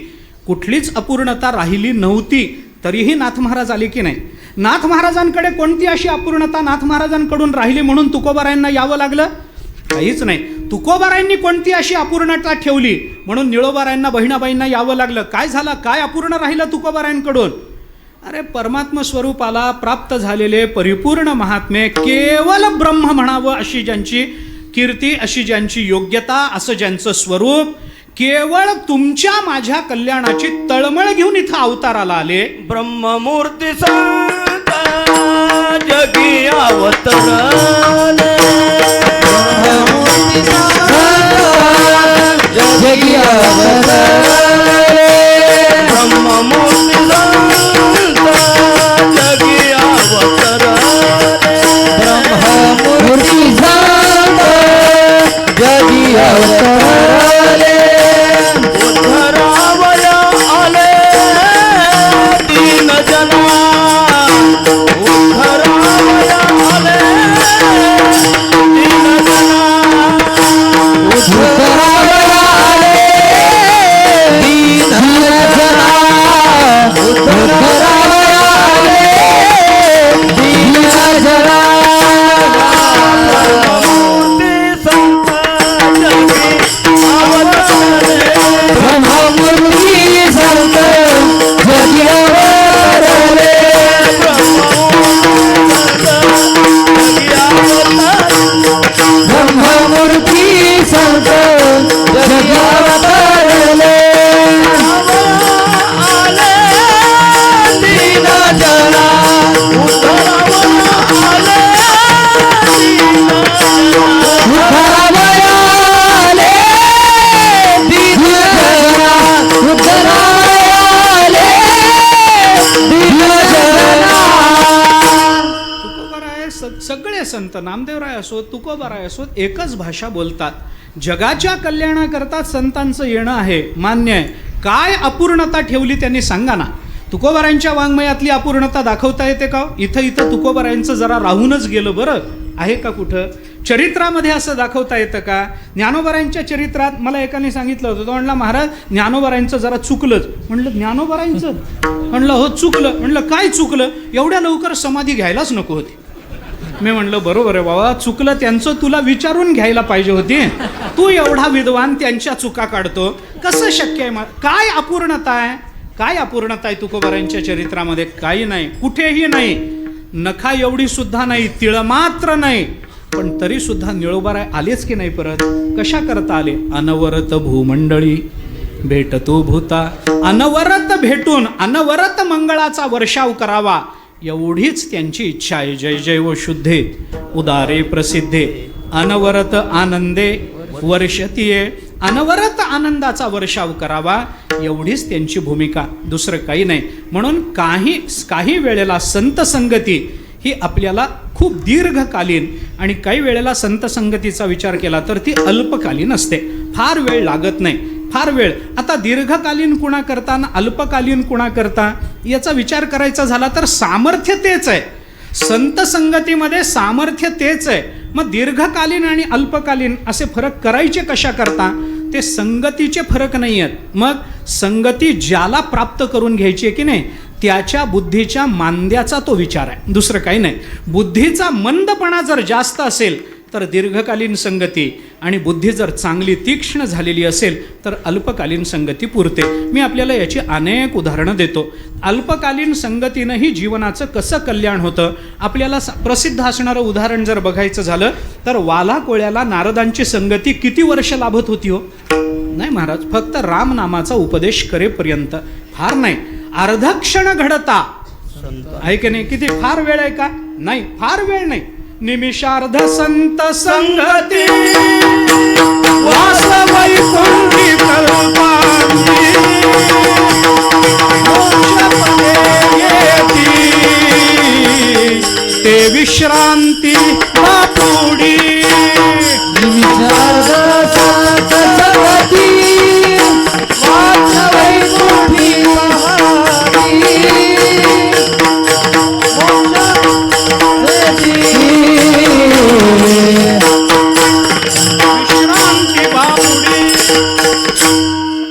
S1: कुठलीच अपूर्णता राहिली नव्हती. तरीही नाथ महाराज आले की नाही. नाथ महाराजांकडे कोणती अशी अपूर्णता नाथ महाराजांकडून राहिली म्हणून तुकोबारायांना यावं लागलं? काहीच नाही. तुकोबारायांनी कोणती अशी अपूर्णता ठेवली म्हणून निळोबारायांना बहिणाबाईंना यावं लागलं? काय झालं? काय अपूर्ण राहिलं तुकोबारायांकडून? अरे परमात्म स्वरूपाला प्राप्त झालेले परिपूर्ण महात्मे, केवळ ब्रह्म म्हणावं अशी ज्यांची कीर्ती, अशी ज्यांची योग्यता, असं ज्यांचं स्वरूप, केवळ तुमच्या माझ्या कल्याणाची तळमळ घेऊन इथं अवताराला आले.
S2: ब्रह्ममूर्ती संत जगी अवतरले, ब्रह्ममूर्ती संत जगी अवतरले, ब्रह्ममूर्ती संत जगी अवतरले, ब्रह्ममूर्ती संत जगी अवतरले. उद्धरावया आले दीन जना, उद्धरावया आले दीन जना, उद्धरावया आले
S1: संत नामदेवराय असोत, तुकोबाराय असोत, एकच भाषा बोलतात. जगाच्या कल्याणाकरता संतांचं येणं आहे, मान्य आहे. काय अपूर्णता ठेवली त्यांनी सांगा ना. तुकोबारायांच्या वाङ्मयातली अपूर्णता दाखवता येते का? इथं तुकोबारायांचं जरा राहूनच गेलं बरं, आहे का कुठं? चरित्रामध्ये असं दाखवता येतं का? ज्ञानोबारायांच्या चरित्रात मला एकाने सांगितलं होतं, तो म्हणला महाराज ज्ञानोबारायांचं जरा चुकलंच. म्हणलं ज्ञानोबारायांचं? म्हणलं हो चुकलं. म्हणलं काय चुकलं? एवढ्या लवकर समाधी घ्यायलाच नको होती. मी म्हणलं बरोबर आहे बाबा, चुकलं त्यांचं तुला विचारून घ्यायला पाहिजे होती. तू एवढा विद्वान त्यांच्या चुका काढतो, कसं शक्य आहे? काय अपूर्णता आहे? काय अपूर्णता आहे तुकोबारायांच्या चरित्रामध्ये? काही नाही, कुठेही नाही. नखा एवढी सुद्धा नाही, तिळ मात्र नाही. पण तरी सुद्धा निळोबाराय आलेच की नाही परत? कशा करता आले? अनवरत भूमंडळी भेटतो भूता, अनवरत भेटून अनवरत मंगळाचा वर्षाव करावा, एवढीच त्यांची इच्छा आहे. जय जय व शुद्धे उदारे प्रसिद्धे, अनवरत आनंदे वर्षतीये, अनवरत आनंदाचा वर्षाव करावा, एवढीच त्यांची भूमिका, दुसरं काही नाही. म्हणून काही वेळेला संत संगती ही आपल्याला खूप दीर्घकालीन, आणि काही वेळेला संत संगतीचा विचार केला तर ती अल्पकालीन असते, फार वेळ लागत नाही. फार वेळ आता दीर्घकालीन कुणा करता ना अल्पकालीन कुणा करता याचा विचार करायचा झाला तर सामर्थ्य तेच आहे. संत संगतीमध्ये सामर्थ्य तेच आहे. मग दीर्घकालीन आणि अल्पकालीन असे फरक करायचे कशा करता? ते संगतीचे फरक नाही आहेत. मग संगती ज्याला प्राप्त करून घ्यायची आहे की नाही, त्याच्या बुद्धीच्या मांद्याचा तो विचार आहे, दुसरं काही नाही. बुद्धीचा मंदपणा जर जास्त असेल तर दीर्घकालीन संगती, आणि बुद्धी जर चांगली तीक्ष्ण झालेली असेल तर अल्पकालीन संगती पुरते. मी आपल्याला याची अनेक उदाहरणं देतो. अल्पकालीन संगतीनंही जीवनाचं कसं कल्याण होतं. आपल्याला प्रसिद्ध असणारं उदाहरण जर बघायचं झालं तर वाला कोळ्याला नारदांची संगती किती वर्ष लाभत होती हो? नाही महाराज, फक्त राम नामाचा उपदेश करेपर्यंत, फार नाही, अर्धक्षण घडता. आहे की नाही? किती फार वेळ आहे का? नाही, फार वेळ नाही. निमिषार्ध संत संगती वास वैकुंठी कल्पांती, मोक्षपदे येती ते विश्रांती बापुडी.
S2: निमिषार्ध संत संगती वास वैकुंठी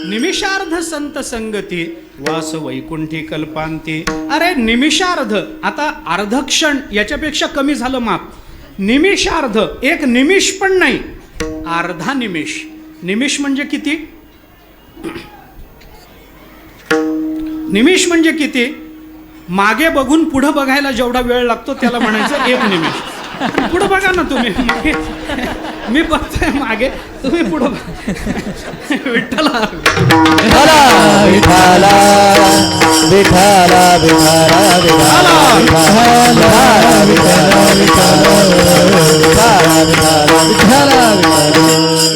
S1: निमिषार्ध संत संगती वास वैकुंठी कल्पांती. अरे निमिषार्ध, आता अर्धक्षण याच्यापेक्षा कमी झालं माप. निमिषार्ध, एक निमिष पण नाही, अर्धा निमिष. निमिष म्हणजे किती? निमिष म्हणजे किती? मागे बघून पुढं बघायला जेवढा वेळ लागतो त्याला म्हणायचं एक निमिष. पुढं बघा ना तुम्ही, मी बघतोय मागे, तुम्ही पुढं विठ्ठला
S2: विठाला विठाला विठाला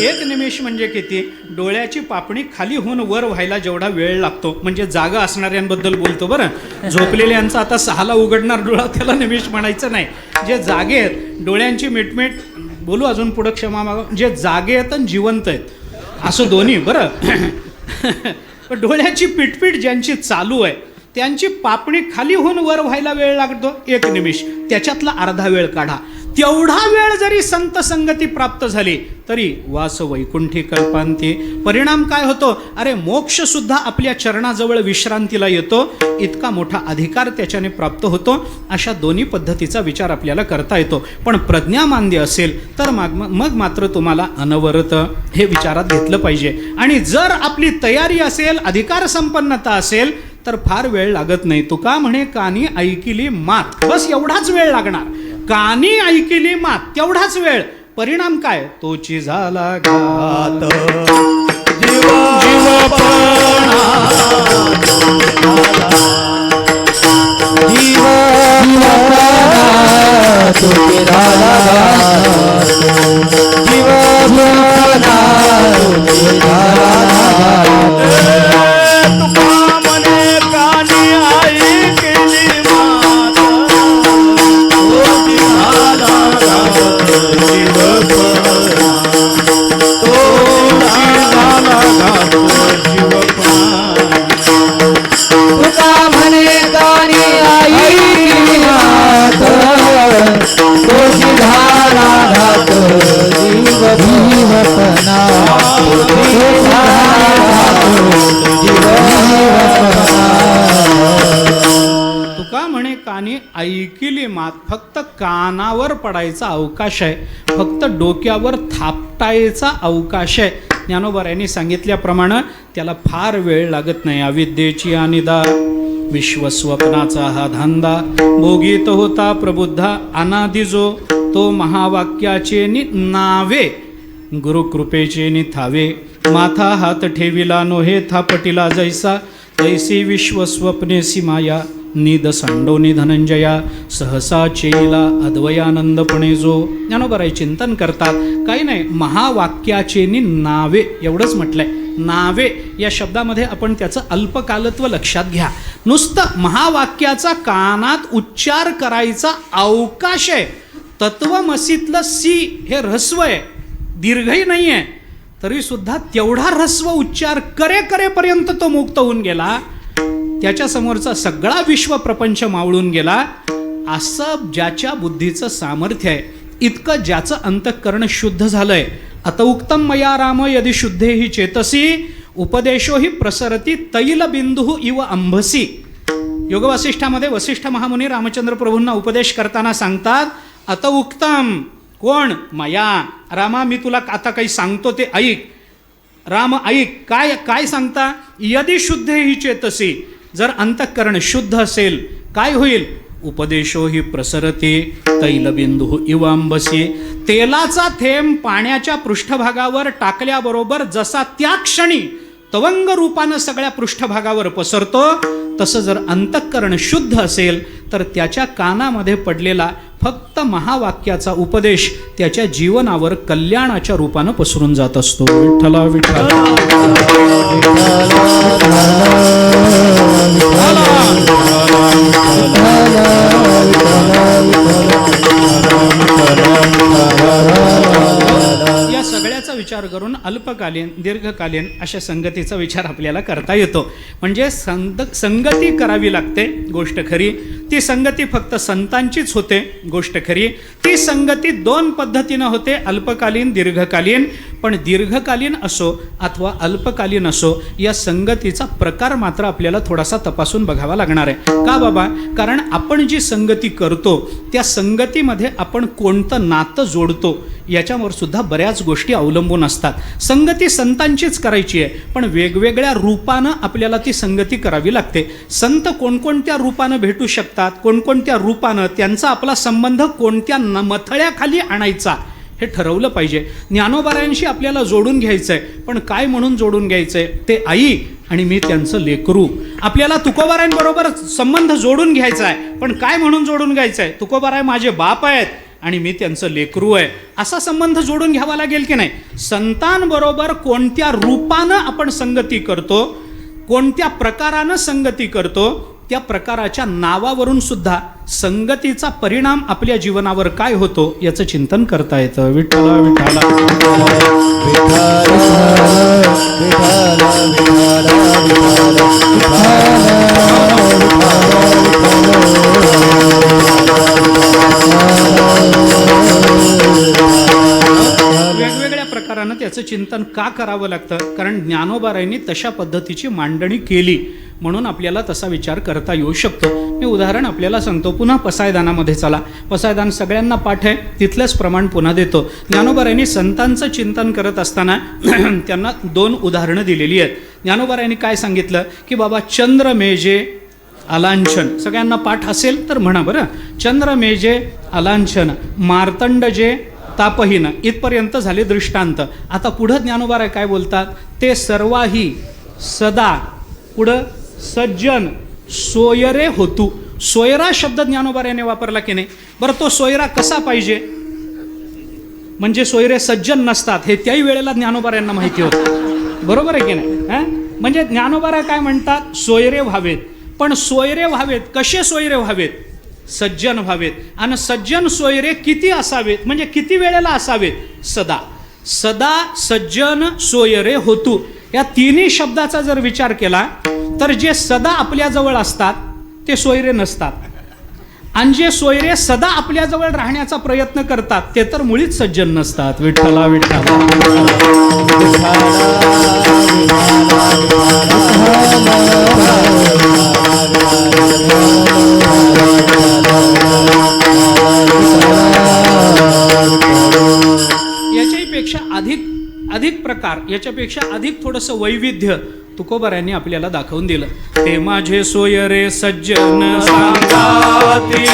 S1: एक निमिष म्हणजे किती? डोळ्याची पापणी खाली होऊन वर व्हायला जेवढा वेळ लागतो, म्हणजे जागा असणाऱ्यांबद्दल बोलतो बरं. झोपलेल्यांचा आता 6ला उघडणार डोळा त्याला निमिष म्हणायचं नाही. जे जागे आहेत, डोळ्यांची मिटमिट बोलू अजून पुढं, क्षमा मागा, जे जागे आहेत आणि जिवंत आहेत असं दोन्ही बरं. डोळ्याची पिटपिट ज्यांची चालू आहे त्यांची पापणी खाली होऊन वर व्हायला वेळ लागतो एक निमिष, त्याच्यातला अर्धा वेळ काढा. तेवढा वेळ जरी संत संगती प्राप्त झाली तरी वास वैकुंठी कल्पांती. परिणाम काय होतो? अरे मोक्ष सुद्धा आपल्या चरणाजवळ विश्रांतीला येतो, इतका मोठा अधिकार त्याच्याने प्राप्त होतो. अशा दोन्ही पद्धतीचा विचार आपल्याला करता येतो. पण प्रज्ञामांद्य असेल तर मग मात्र तुम्हाला अनवरत हे विचारात घेतलं पाहिजे. आणि जर आपली तयारी असेल, अधिकार संपन्नता असेल तर फार वेळ लागत नाही. तुका म्हणे कानी ऐकिली मात, बस एवढाच वेळ लागणार. कानी ऐकिली मात, तेवढाच वेळ. परिणाम काय? तोची झाला घात जीवपणा,
S2: जीवपणा तोची झाला घात, जीवपणा तोची झाला घात. तुका म्हणे कानी ऐकिली मात, तोची झाला घात.
S1: कानी ऐकिली मात. फक्त कानावर पडायचा अवकाश आहे, फक्त डोक्यावर थापटायचा अवकाश आहे. ज्ञानोबरायांनी सांगितल्याप्रमाणे त्याला फार वेळ लागत नाही. अविद्येची अनिदा विश्वस्वप्नाचा हा धांदा, भोगीत होता प्रबुद्धा अनादि जो. तो महावाक्याचे नावे गुरुकृपेचे निथावे. माथा हात ठेविला नोहे थापटिला जैसा. तैसी विश्वस्वप्नेसी माया निद सांडोनी धनंजया. सहसा चेला अद्वयानंदपणे जो. ज्ञानोबराय चिंतन करतात, काही नाही, महावाक्याचे नावे एवढंच म्हटलंय. नावे या शब्दामध्ये आपण त्याचं अल्पकालत्व लक्षात घ्या. नुसतं महावाक्याचा कानात उच्चार करायचा अवकाश आहे. तत्वमसीतलं सी हे ऱ्हस्व आहे, दीर्घही नाही आहे, तरी सुद्धा तेवढा ह्रस्व उच्चार करेपर्यंत तो मुक्त होऊन गेला. त्याच्या समोरचा सगळा विश्व प्रपंच मावळून गेला. असं ज्याच्या बुद्धीचं सामर्थ्य आहे, इतकं ज्याचं अंतःकरण शुद्ध झालंय. अत उक्तम मया राम यदि शुद्धे ही चेतसी. उपदेशो ही प्रसरती तैलबिंदू इव अंभसी. योगवासिष्ठामध्ये वसिष्ठ महामुनी रामचंद्र प्रभूंना उपदेश करताना सांगतात, अत उक्तम. कोण? मया. रामा, मी तुला आता काही सांगतो ते ऐक. राम ऐक. काय काय सांगता? यदि शुद्धे ही चेतसी. जर अंतःकरण शुद्ध असेल काय होईल? उपदेशो ही प्रसरते तैलबिंदू इवांबसी. तेलाचा थेंब पाण्याच्या पृष्ठभागावर टाकल्याबरोबर जसा त्या क्षणी तवंग रूपानं सगळ्या पृष्ठभागावर पसरतो, तसं जर अंतःकरण शुद्ध असेल तर त्याच्या कानामध्ये पडलेला फक्त महावाक्याचा उपदेश त्याच्या जीवनावर कल्याणाच्या रूपानं पसरून जात असतो. विठ्ठला विठ्ठला या सगळ्याचा विचार करून अल्पकालीन दीर्घकालीन अशा संगतीचा विचार आपल्याला करता येतो. म्हणजे संगती करावी लागते, गोष्ट खरी. ती संगती फक्त संतांचीच होते, गोष्ट खरी. ती संगती दोन पद्धतीनं होते, अल्पकालीन दीर्घकालीन. पण दीर्घकालीन असो अथवा अल्पकालीन असो, या संगतीचा प्रकार मात्र आपल्याला थोडासा तपासून बघावा लागणार आहे. का बाबा? कारण आपण जी संगती करतो त्या संगतीमध्ये आपण कोणतं नातं जोडतो याच्यावर सुद्धा बऱ्याच गोष्टी अवलंबून असतात. संगती संतांचीच करायची आहे, पण वेगवेगळ्या रूपानं आपल्याला ती संगती करावी लागते. संत कोणकोणत्या रूपानं भेटू शकतात, कोणकोणत्या रूपानं त्यांचा आपला संबंध कोणत्या मथळ्याखाली आणायचा हे ठरवलं पाहिजे. ज्ञानोबारायांशी आपल्याला जोडून घ्यायचं आहे, पण काय म्हणून जोडून घ्यायचं आहे? ते आई आणि मी त्यांचं लेकरू. आपल्याला तुकोबारायांबरोबर संबंध जोडून घ्यायचा आहे, पण काय म्हणून जोडून घ्यायचं आहे? तुकोबाराय माझे बाप आहेत आणि मी त्यांचं लेकरू आहे, असा संबंध जोडून घ्यावा लागेल की नाही? संतांबरोबर कोणत्या रूपानं आपण संगती करतो, कोणत्या प्रकारानं संगती करतो, त्या प्रकाराच्या नावावरून सुद्धा संगतीचा परिणाम आपल्या जीवनावर काय होतो याचं चिंतन करता येतं. विठ्ठला विठ्ठला वेगवेगळ्या प्रकारानं त्याचं चिंतन का करावं लागतं? कारण ज्ञानोबारायांनी तशा पद्धतीची मांडणी केली म्हणून आपल्याला तसा विचार करता येऊ शकतो. मी उदाहरण आपल्याला सांगतो. पुन्हा पसायदानामध्ये चला. पसायदान सगळ्यांना पाठ आहे, तिथलंच प्रमाण पुन्हा देतो. ज्ञानोबारायांनी संतांचं चिंतन करत असताना त्यांना दोन उदाहरणं दिलेली आहेत. ज्ञानोबारायांनी काय सांगितलं की बाबा चंद्रमेजे अलांछन, सगळ्यांना पाठ असेल तर म्हणा बरं. चंद्रमेजे अलांछन मार्तंडजे तापहीन, इथपर्यंत झाले दृष्टांत. आता पुढं ज्ञानोबाराय काय बोलतात? ते सर्वाही सदा पुढं सज्जन सोयरे होतू. सोयरा शब्द ज्ञानोबारायाने वापरला की नाही? बरं, तो सोयरा कसा पाहिजे? म्हणजे सोयरे सज्जन नसतात हे त्याही वेळेला ज्ञानोबारायांना माहिती होतं, बरोबर आहे की नाही? म्हणजे ज्ञानोबाराय काय म्हणतात? सोयरे व्हावेत. पण सोयरे व्हावेत कसे? सोयरे व्हावेत सज्जन व्हावेत. आणि सज्जन सोयरे किती असावेत? म्हणजे किती वेळेला असावेत? सदा. सदा सज्जन सोयरे होतू. या तिन्ही शब्दाचा जर विचार केला तर जे सदा आपल्याजवळ असतात ते सोयरे नसतात, आणि जे सोयरे सदा आपल्याजवळ राहण्याचा प्रयत्न करतात ते तर मुळीच सज्जन नसतात. विठ्ठला विठ्ठला अधिक प्रकार, याच्यापेक्षा अधिक थोडंसं वैविध्य तुकोबारायांनी आपल्याला दाखवून दिलं. ते माझे सोय रे सज्जन
S2: सांगाती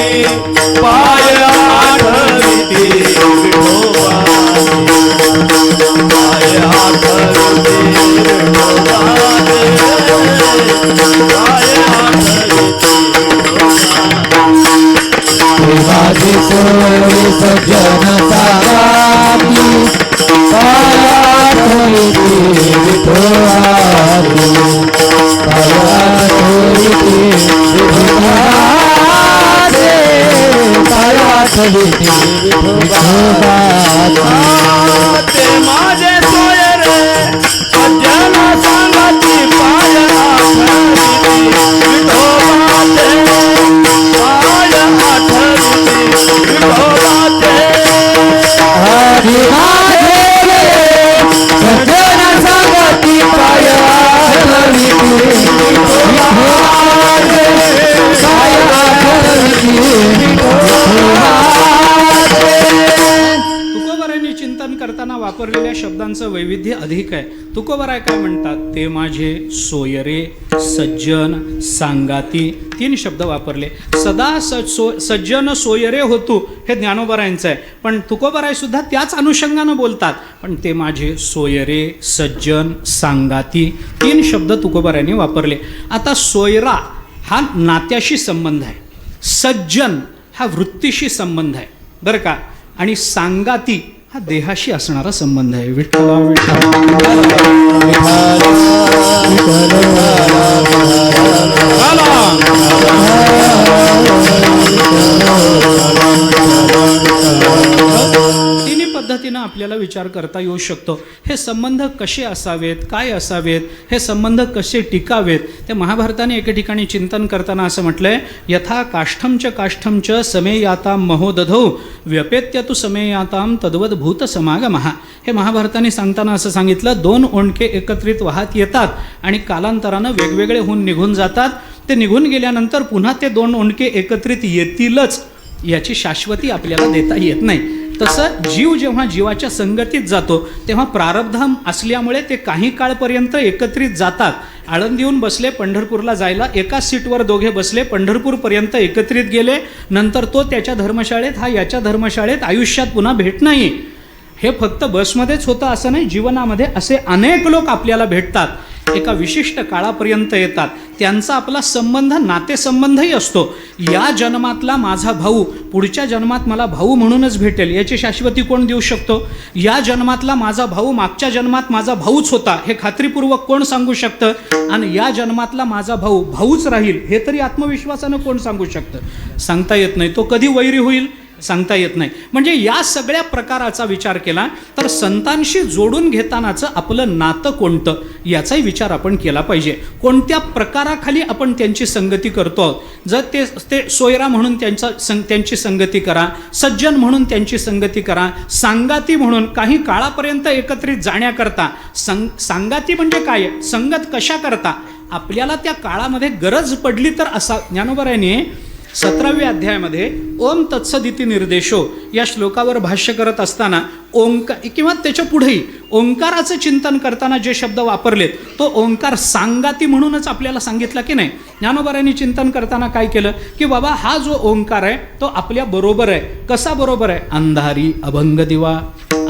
S2: पाय आठविती विठोबाचे, पाय आठविती विठोबाचे, पाय आठविती विठोबाचे. माझे सोय सज्जन सांगाती पाय आठविती विठोबाचे, पाय आठविती विठोबाचे, पाय आठविती विठोबाचे. माझे सोय रे सज्जन सांगाती पाय आठविती विठोबाचे, पाय आठविती विठोबाचे. सज्जन सांगाती पाय आठविती विठोबाचे, पाय आठविती विठोबाचे.
S1: तुकोबारायांनी चिंतन करताना वापरलेल्या शब्दांचं वैविध्य अधिक आहे. तुकोबाराय काय म्हणतात? ते माझे सोयरे सज्जन सांगाती, 3 शब्द वापरले. सदा सज्जन सोयरे होतो हे ज्ञानोबारायांचं आहे, पण तुकोबाराय सुद्धा त्याच अनुषंगानं बोलतात. पण ते माझे सोयरे सज्जन सांगाती 3 शब्द तुकोबारायांनी वापरले. आता सोयरा हा नात्याशी संबंध आहे, सज्जन हा वृत्तीशी संबंध आहे बरं का, आणि सांगाती हा देहाशी असणारा संबंध आहे. विठ्ठला तिन्ही पद्धतीनं आपल्याला विचार करता येऊ शकतो. हे संबंध कसे असावेत, काय असावेत, हे संबंध कसे टिकावेत, ते महाभारताने एके ठिकाणी चिंतन करताना असं म्हटलंय, यथा काष्ठमच समेयाताम महोदधौ व्यपेत्य तु समेयाताम तद्वद भूत समागमः. हे महाभारताने सांगताना असं सांगितलं, 2 ओंडके एकत्रित वाहत येतात आणि कालांतरानं वेगवेगळे होऊन निघून जातात. ते निघून गेल्यानंतर पुन्हा ते 2 ओंडके एकत्रित येतीलच, याची शाश्वती आपल्याला देता येत नाही. तसं जीव जेव्हा जीवाच्या संगतीत जातो तेव्हा प्रारब्ध असल्यामुळे ते काही काळपर्यंत एकत्रित जातात. आळंदीहून बसले पंढरपूरला जायला, एकाच सीटवर दोघे बसले, पंढरपूरपर्यंत एकत्रित गेले, नंतर तो त्याच्या धर्मशाळेत, हा याच्या धर्मशाळेत, आयुष्यात पुन्हा भेट नाही. हे फक्त बसमध्येच होतं असं नाही, जीवनामध्ये असे अनेक लोक आपल्याला भेटतात, एका विशिष्ट काळापर्यंत येतात. त्यांचा आपला संबंध नातेसंबंधही असतो. या जन्मातला माझा भाऊ पुढच्या जन्मात मला भाऊ म्हणूनच भेटेल याची शाश्वती कोण देऊ शकतो? या जन्मातला माझा भाऊ मागच्या जन्मात माझा भाऊच होता हे खात्रीपूर्वक कोण सांगू शकतं? आणि या जन्मातला माझा भाऊ भाऊच राहील हे तरी आत्मविश्वासानं कोण सांगू शकतं? सांगता येत नाही. तो कधी वैरी होईल सांगता येत नाही. म्हणजे या सगळ्या प्रकाराचा विचार केला तर संतांशी जोडून घेतानाचं आपलं नातं कोणतं याचाही विचार आपण केला पाहिजे. कोणत्या प्रकाराखाली आपण त्यांची संगती करतो आहोत. जर ते सोयरा म्हणून त्यांची संगती करा, सज्जन म्हणून त्यांची संगती करा, सांगाती म्हणून काही काळापर्यंत एकत्रित जाण्याकरता. सांगाती म्हणजे काय? संगत कशा करता? आपल्याला त्या काळामध्ये गरज पडली तर असा. ज्ञानोबारायांनी 17व्या अध्यायामध्ये ओम तत्सदिती निर्देशो या श्लोकावर भाष्य करत असताना ओंकार किंवा त्याच्या पुढेही ओंकाराचं चिंतन करताना जे शब्द वापरलेत तो ओंकार सांगाती म्हणूनच आपल्याला सांगितला की नाही. ज्ञानोबारायांनी चिंतन करताना काय केलं की बाबा हा जो ओंकार आहे तो आपल्या बरोबर आहे. कसा बरोबर आहे? अंधारी अभंग दिवा,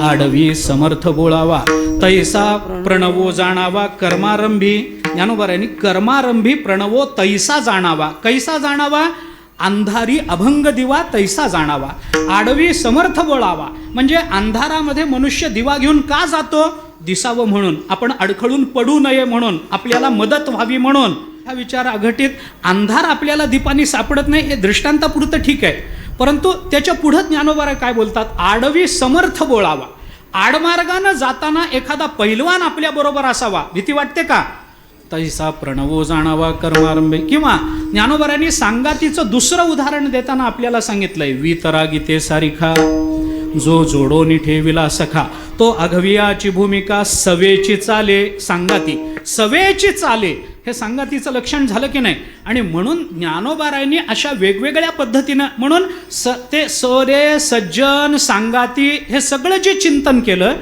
S1: आडवी समर्थ बोळावा, तैसा प्रणवो जाणावा कर्मारंभी. ज्ञानोबारायांनी कर्मारंभी प्रणवो तैसा जाणावा. कैसा जाणावा? अंधारी अभंग दिवा तैसा जाणावा. आडवी समर्थ बोळावा म्हणजे अंधारामध्ये मनुष्य दिवा घेऊन का जातो? दिसावं म्हणून, आपण अडखळून पडू नये म्हणून, आपल्याला मदत व्हावी म्हणून. हा विचार अघटित. अंधार आपल्याला दीपानी सापडत नाही हे दृष्टांतापुरतं ठीक आहे, परंतु त्याच्या पुढं ज्ञानोबा काय बोलतात? आडवी समर्थ बोळावा. आडमार्गानं जाताना एखादा पैलवान आपल्या बरोबर असावा. भीती वाटते का? तैसा प्रणवो जाणावा कर्मारंभे. किंवा ज्ञानोबारायांनी सांगातीचं दुसरं उदाहरण देताना आपल्याला सांगितलंय, वितरा गीते सारिखा जो जोडोनी ठेविला सखा तो अघवियाची भूमिका सवेची चाले. सांगाती सवेची चाले हे सांगातीचं लक्षण झालं की नाही. आणि म्हणून ज्ञानोबारायांनी अशा वेगवेगळ्या पद्धतीनं म्हणून ते सोरे सज्जन सांगाती हे सगळं जे चिंतन केलं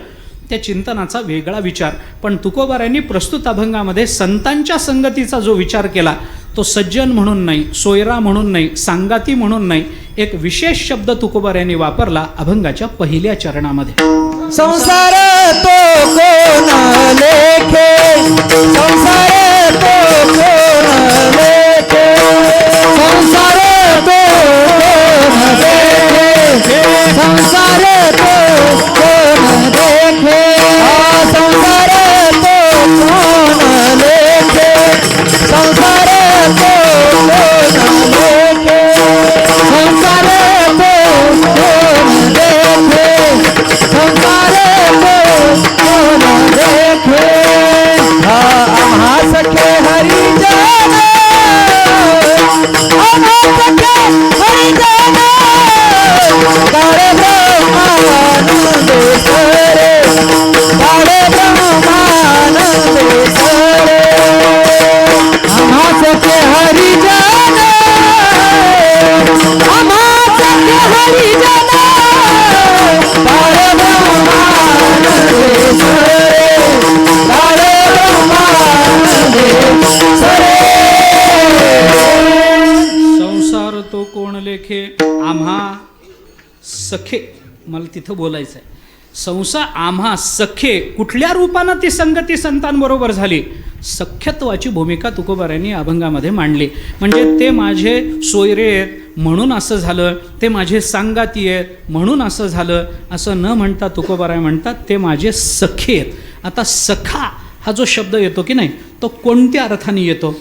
S1: त्या चिंतनाचा वेगळा विचार. पण तुकोबारायांनी प्रस्तुत अभंगामध्ये संतांच्या संगतीचा जो विचार केला तो सज्जन म्हणून नाही, सोयरा म्हणून नाही, सांगाती म्हणून नाही, एक विशेष शब्द तुकोबारायांनी वापरला अभंगाच्या पहिल्या चरणामध्ये.
S2: संसार तो कोण लेखे, संसार तो कोण लेखे, संसार तो कोण लेखे, संसार तो कोण लेखे, संसार तो कोण लेखे, संसार तो कोण लेखे, संसार तो कोण लेखे, संसार तो कोण लेखे, आम्हा सखे हरिजन, आम्हा सखे हरिजन, काळे ब्रह्मानंद सरे, काळे ब्रह्मानंद सरे, आम्हा सखे हरिजन, आम्हा सखे हरिजन, काळे ब्रह्मानंद सरे, काळे ब्रह्मानंद सरे.
S1: संसार तो कोण लेखे, आम्हा सखे, मला तिथं बोलायचं आहे. संसार आम्हा सखे, कुठल्या रूपानं ती संगती संतांबरोबर झाली? सख्यत्वाची भूमिका तुकोबारायांनी अभंगामध्ये मांडली. म्हणजे ते माझे सोयरे आहेत म्हणून असं झालं, ते माझे सांगाती आहेत म्हणून असं झालं, असं न म्हणता तुकोबाराय म्हणतात ते माझे सखे आहेत. आता सखा हा जो शब्द येतो की नाही तो कोणत्या अर्थाने येतो?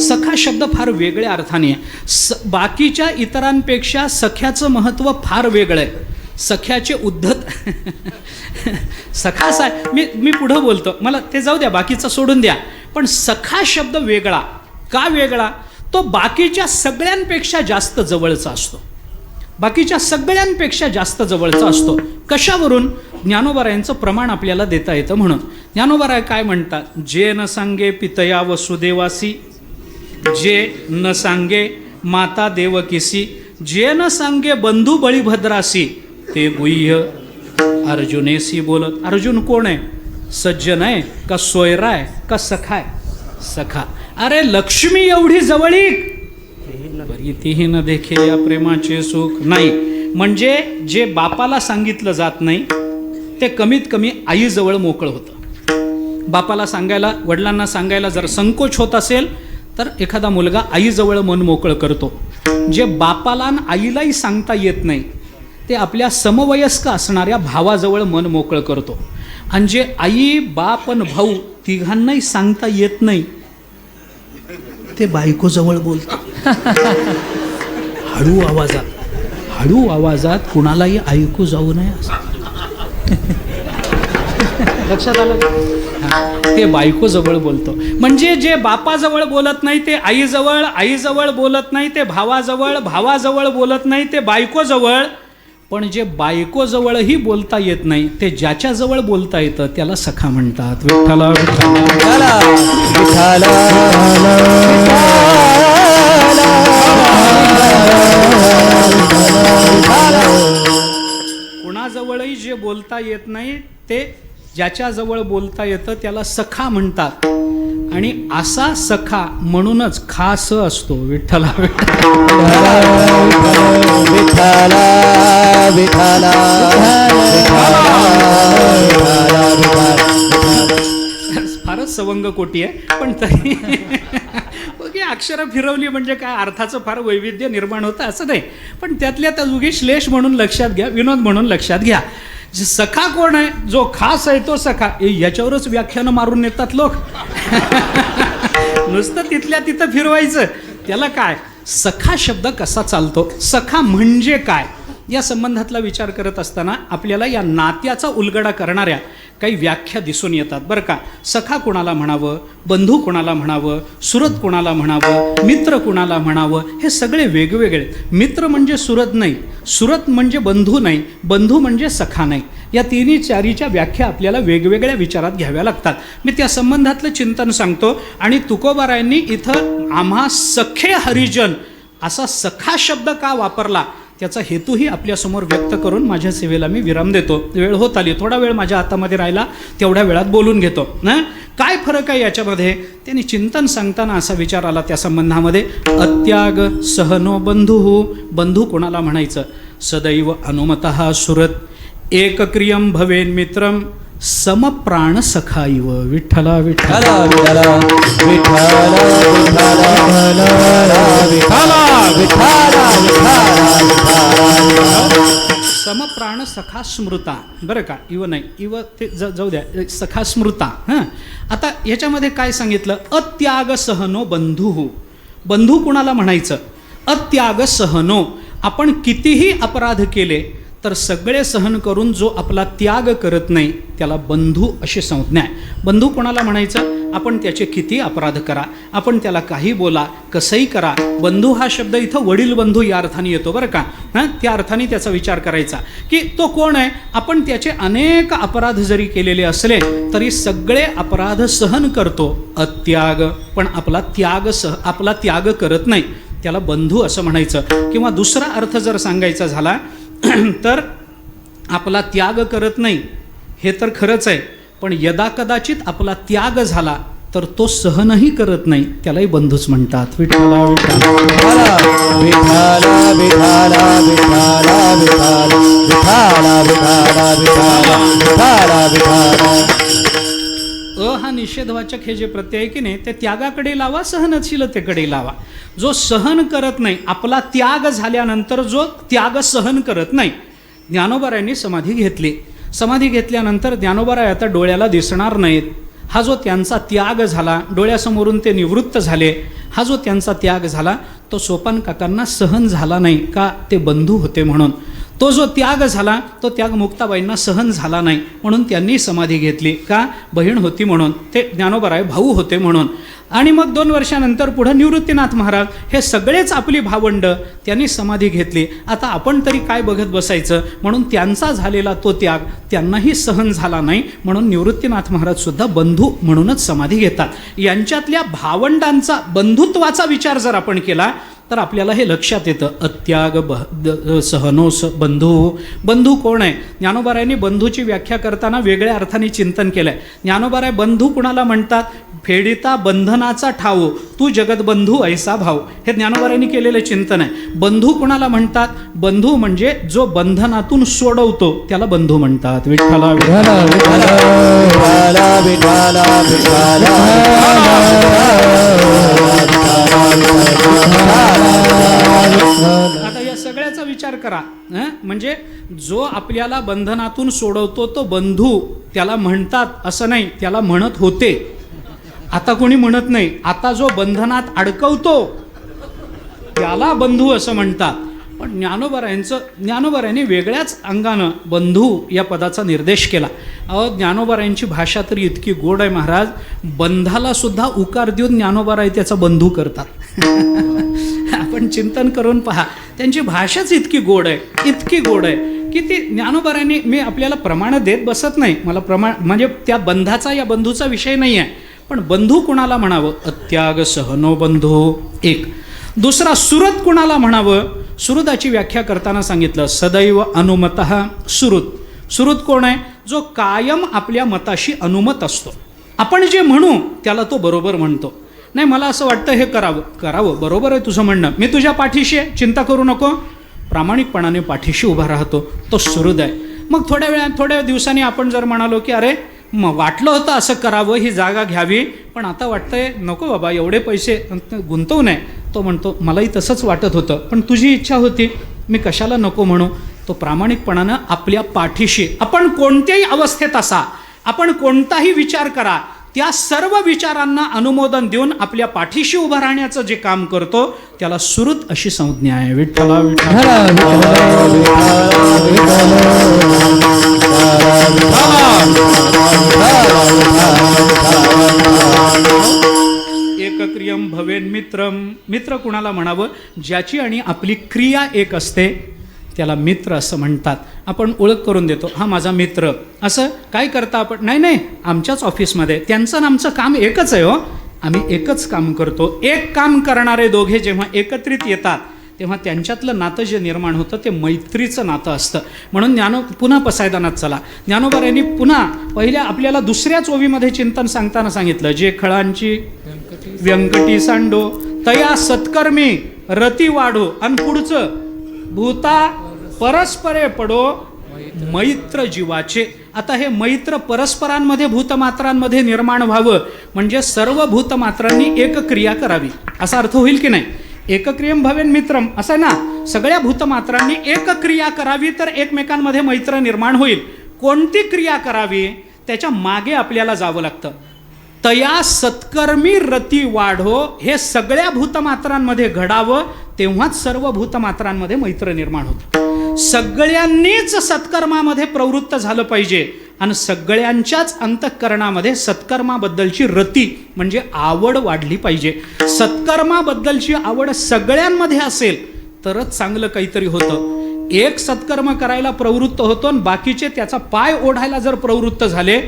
S1: सखा शब्द फार वेगळ्या अर्थाने आहे. बाकीच्या इतरांपेक्षा सख्याचं महत्त्व फार वेगळं आहे. सख्याचे उद्धत सखा मी पुढं बोलतो, मला ते जाऊ द्या, बाकीचं सोडून द्या. पण सखा शब्द वेगळा का वेगळा? तो बाकीच्या सगळ्यांपेक्षा जास्त जवळचा असतो, बाकीच्या सगळ्यांपेक्षा जास्त जवळचा असतो. कशावरून? ज्ञानोबारायांचं प्रमाण आपल्याला देता येतं म्हणून. ज्ञानोबाराय काय म्हणतात? जे न सांगे पितया वसुदेवासी, जे न सांगे माता देवकीसी, जे न सांगे बंधू बळीभद्रासी, ते गुह्य अर्जुनेसी बोलत. अर्जुन कोण आहे? सज्जन आहे का सोयरा आहे का सखा आहे? सखा. अरे लक्ष्मी एवढी जवळीक, तीही न देखे या प्रेमाचे सुख नाही. म्हणजे जे बापाला सांगितलं जात नाही ते कमीत कमी आईजवळ मोकळं होतं. बापाला सांगायला, वडिलांना सांगायला जर संकोच होत असेल तर एखादा मुलगा आईजवळ मन मोकळं करतो. जे बापाला आणि आईलाही सांगता येत नाही ते आपल्या समवयस्क असणाऱ्या भावाजवळ मन मोकळं करतो. आणि जे आई, बाप आणि भाऊ तिघांनाही सांगता येत नाही ते बायकोजवळ बोलतो. हळू आवाजात कुणालाही ऐकू जाऊ नये असं. लक्षात आलं? ते बायकोजवळ बोलतो. म्हणजे जे बापाजवळ बोलत नाही ते आईजवळ, आईजवळ बोलत नाही ते भावाजवळ, भावाजवळ बोलत नाही ते बायकोजवळ. पण जे बायकोजवळही बोलता येत नाही ते ज्याच्याजवळ बोलता येतं त्याला सखा म्हणतात. विठ्ठला विठ्ठला
S2: विठ्ठला
S1: कुणाजवळही जे बोलता येत नाही ते ज्याच्याजवळ बोलता येतं त्याला सखा म्हणतात. आणि असा सखा म्हणूनच खास असतो. विठ्ठला फारच सवंग कोटी आहे, पण तरी अक्षरं फिरवली म्हणजे काय अर्थाचं फार वैविध्य निर्माण होतं असं नाही. पण त्यातल्या त्या उगी श्लेष म्हणून लक्षात घ्या, विनोद म्हणून लक्षात घ्या. सखा कोण आहे? जो खास आहे तो सखा. याच्यावरच व्याख्यानं मारून येतात लोक. नुसतं तिथल्या तिथं फिरवायचं. त्याला काय सखा शब्द कसा चालतो, सखा म्हणजे काय, या संबंधातला विचार करत असताना आपल्याला या नात्याचा उलगडा करणाऱ्या काही व्याख्या दिसून येतात बरं का. सखा कोणाला म्हणावं, बंधू कोणाला म्हणावं, सुरत कोणाला म्हणावं, मित्र कोणाला म्हणावं, हे सगळे वेगवेगळे. मित्र म्हणजे सुरत नाही, सुरत म्हणजे बंधू नाही, बंधू म्हणजे सखा नाही. या तिन्ही चारीच्या व्याख्या आपल्याला वेगवेगळ्या विचारात घ्याव्या लागतात. मी त्या संबंधातलं चिंतन सांगतो. आणि तुकोबारायांनी इथं आम्हा सखे हरिजन असा सखा शब्द का वापरला त्याचा हेतूही आपल्यासमोर व्यक्त करून माझ्या सेवेला मी विराम देतो. वेळ होत आली, थोडा वेळ माझ्या हातामध्ये राहिला, तेवढ्या वेळात बोलून घेतो ना. काय फरक आहे याच्यामध्ये? त्यांनी चिंतन सांगताना असा विचार आला त्या संबंधामध्ये, अत्याग सहनो बंधू. बंधू कोणाला म्हणायचं? सदैव अनुमतः सुरत एकक्रियम भवेन मित्रम समप्राण सखाईव. विठ्ठला विठ्ठला
S2: विठ्ठला विठ्ठला
S1: समप्राण सखा स्मृता. बरं का, इव नाही, इव ते जाऊ द्या, सखा स्मृता. हां, आता याच्यामध्ये काय सांगितलं? अत्याग सहनो बंधू. बंधू कुणाला म्हणायचं? अत्याग सहनो. आपण कितीही अपराध केले तर सगळे सहन करून जो आपला त्याग करत नाही त्याला बंधू अशी संज्ञा आहे. बंधू कोणाला म्हणायचं? आपण त्याचे किती अपराध करा, आपण त्याला काही बोला, कसंही करा. बंधू हा शब्द इथं वडील बंधू या अर्थाने येतो बरं का. हां, त्या अर्थाने त्याचा विचार करायचा की तो कोण आहे. आपण त्याचे अनेक अपराध जरी केलेले असले तरी सगळे अपराध सहन करतो, अत्याग. पण आपला त्याग करत नाही, त्याला बंधू असं म्हणायचं. किंवा दुसरा अर्थ जर सांगायचा झाला तर आपला त्याग करत नाही हे तर खरंच आहे, पण यदा कदाचित आपला त्याग झाला तर तो सहनही करत नाही, त्यालाही बंधूच म्हणतात. विठ्ठला विठ्ठला
S2: विठ्ठला विठ्ठला विठ्ठला विठ्ठला विठ्ठला विठ्ठला.
S1: हा निषेधवाचक हे जे प्रत्यय आहे की नाही, ते त्यागाकडे लावा, सहनशीलतेकडे लावा. जो सहन करत नाही, आपला त्याग झाल्यानंतर जो त्याग सहन करत नाही. ज्ञानोबारायांनी समाधी घेतली. समाधी घेतल्यानंतर ज्ञानोबाराय आता डोळ्याला दिसणार नाहीत. हा जो त्यांचा त्याग झाला, डोळ्यासमोरून ते निवृत्त झाले, हा जो त्यांचा त्याग झाला तो सोपान काकांना सहन झाला नाही. का? ते बंधू होते म्हणून. तो जो त्याग झाला तो त्याग मुक्ताबाईंना सहन झाला नाही म्हणून त्यांनी समाधी घेतली. का? बहीण होती म्हणून, ते ज्ञानोबाराय भाऊ होते म्हणून. आणि मग 2 वर्षानंतर पुढं निवृत्तीनाथ महाराज हे सगळेच आपली भावंड, त्यांनी समाधी घेतली. आता आपण तरी काय बघत बसायचं म्हणून त्यांचा झालेला तो त्याग त्यांनाही सहन झाला नाही म्हणून निवृत्तीनाथ महाराज सुद्धा बंधू म्हणूनच समाधी घेतात. यांच्यातल्या भावंडांचा बंधुत्वाचा विचार जर आपण केला तर आपल्याला हे लक्षात येतं. अत्याग सहनो बंधू. बंधू कोण आहे? ज्ञानोबारायांनी बंधूची व्याख्या करताना वेगळ्या अर्थाने चिंतन केलं आहे. ज्ञानोबाराय बंधू कुणाला म्हणतात? फेडिता बंधनाचा ठाऊ तू जगतबंधू ऐसा भाव. हे ज्ञानोबारायांनी केलेलं चिंतन आहे. बंधू कुणाला म्हणतात? बंधू म्हणजे जो बंधनातून सोडवतो त्याला बंधू म्हणतात. विठ्ठला विठ्ठला
S2: विठ्ठला विठ्ठला विठ्ठला.
S1: आता या सगळ्याचा विचार करा. म्हणजे जो आपल्याला बंधनातून सोडवतो तो बंधू त्याला म्हणतात असं नाही, त्याला म्हणत होते. आता कोणी म्हणत नाही. आता जो बंधनात अडकवतो त्याला बंधू असं म्हणतात. पण ज्ञानोबारायांनी वेगळ्याच अंगानं बंधू या पदाचा निर्देश केला. ज्ञानोबारायांची भाषा तरी इतकी गोड आहे महाराज, बंधाला सुद्धा उकार देऊन ज्ञानोबाराय त्याचा बंधू करतात. आपण चिंतन करून पहा, त्यांची भाषाच इतकी गोड आहे, इतकी गोड आहे की ती ज्ञानोबारायांनी, मी आपल्याला प्रमाण देत बसत नाही, मला प्रमाण म्हणजे त्या बंधाचा या बंधूचा विषय नाही आहे. पण बंधू कुणाला म्हणावं? अत्याग सहनो बंधू एक. दुसरा सुरत कुणाला म्हणावं? सुहृदाची व्याख्या करताना सांगितलं सदैव अनुमतः सुहृद. सुहृद कोण आहे? जो कायम आपल्या मताशी अनुमत असतो. आपण जे म्हणू त्याला तो बरोबर म्हणतो. नाही मला असं वाटतं हे करावं, बरोबर आहे तुझं म्हणणं, मी तुझ्या पाठीशी आहे, चिंता करू नको, प्रामाणिकपणाने पाठीशी उभा राहतो, तो सुहृद आहे. मग थोड्या दिवसांनी आपण जर म्हणालो की अरे मग वाटलं होतं असं करावं, ही जागा घ्यावी, पण आता वाटतंय नको बाबा, एवढे पैसे गुंतवू नये, तो म्हणतो मलाही तसंच वाटत होतं पण तुझी इच्छा होती, मी कशाला नको म्हणू. तो प्रामाणिकपणानं आपल्या पाठीशी, आपण कोणत्याही अवस्थेत असा, आपण कोणताही विचार करा, त्या सर्व विचारांना अनुमोदन देऊन आपल्या पाठीशी उभं राहण्याचं जे काम करतो त्याला सुहृद अशी संज्ञा आहे. विठ्ठला विठ्ठला एकक्रियम भवेन मित्रम. मित्र कुणाला म्हणावं? ज्याची आणि आपली क्रिया एक असते त्याला मित्र असं म्हणतात. आपण ओळख करून देतो, हा माझा मित्र. असं काय करता आपण? नाही आमच्याच ऑफिसमध्ये त्यांचं आणि आमचं काम एकच आहे हो, आम्ही एकच काम करतो. एक काम करणारे दोघे जेव्हा एकत्रित येतात तेव्हा त्यांच्यातलं नातं जे निर्माण होतं ते मैत्रीचं नातं असतं. म्हणून पुन्हा पसायदानात चला. ज्ञानोबारायांनी पुन्हा पहिल्या आपल्याला दुसऱ्याच ओवीमध्ये चिंतन सांगताना सांगितलं, जे खळांची व्यंकटी सांडो तया सत्कर्मी रती वाढो, आणि पुढचं भूता परस्परे पडो मैत्र जीवाचे. आता हे मैत्र परस्परांमध्ये भूतमात्रांमध्ये निर्माण व्हावं म्हणजे सर्व भूतमात्रांनी एक क्रिया करावी असा अर्थ होईल की नाही. एकक्रियम भवेन मित्रम असं ना, सगळ्या भूतमात्रांनी एक क्रिया करावी तर एकमेकांमध्ये मैत्र निर्माण होईल. कोणती क्रिया करावी त्याच्या मागे आपल्याला जावं लागतं. तया सत्कर्मी रती वाढो, हे सगळ्या भूतमात्रांमध्ये घडावं तेव्हाच सर्व भूतमात्रांमध्ये मैत्र निर्माण होतं. सगळ्यांनीच सत्कर्मामध्ये प्रवृत्त झालं पाहिजे आणि सगळ्यांच्याच अंतःकरणामध्ये सत्कर्माबद्दलची रती म्हणजे आवड वाढली पाहिजे. सत्कर्माबद्दलची आवड सगळ्यांमध्ये असेल तरच चांगलं काहीतरी होतं. एक सत्कर्म करायला प्रवृत्त होतो आणि बाकीचे त्याचा पाय ओढायला जर प्रवृत्त झाले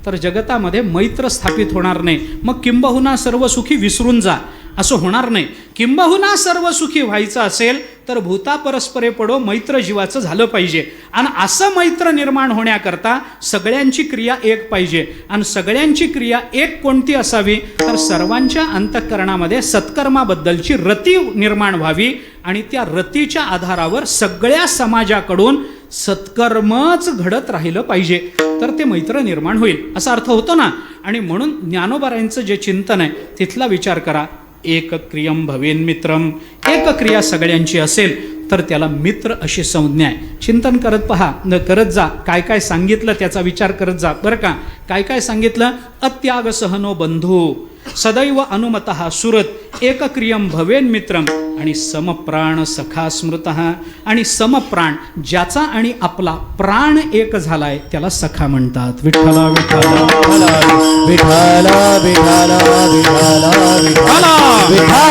S1: तर जगतामध्ये मैत्र स्थापित होणार नाही. मग किंबहुना सर्व सुखी विसरून जा असं होणार नाही. किंबहुना सर्व सुखी व्हायचं असेल तर भूता परस्परे पडो मैत्र जीवाचं झालं पाहिजे. आणि असं मैत्र निर्माण होण्याकरता सगळ्यांची क्रिया एक पाहिजे. आणि सगळ्यांची क्रिया एक कोणती असावी तर सर्वांच्या अंतःकरणामध्ये सत्कर्माबद्दलची रती निर्माण व्हावी आणि त्या रतीच्या आधारावर सगळ्या समाजाकडून सत्कर्मच घडत राहिलं पाहिजे तर ते मैत्र निर्माण होईल असा अर्थ होतो ना. आणि म्हणून ज्ञानोबारायांचं जे चिंतन आहे तिथला विचार करा. एक क्रियम भवेन मित्रम, एक क्रिया सगळ्यांची असेल तर त्याला मित्र अशी संज्ञा आहे. चिंतन करत पहा, न करत जा. काय काय सांगितलं त्याचा विचार करत जा बरं का. काय काय सांगितलं, अत्याग सहनो बंधू सदैव अनुमतः सुरत एक क्रियम भवेन मित्रम, आणि समप्राण सखा स्मृतः, आणि समप्राण ज्याचा आणि आपला प्राण एक झालाय त्याला सखा म्हणतात. विठ्ठला विठ्ठला
S2: विठ्ठला विठ्ठला विठ्ठला विठ्ठला विठ्ठला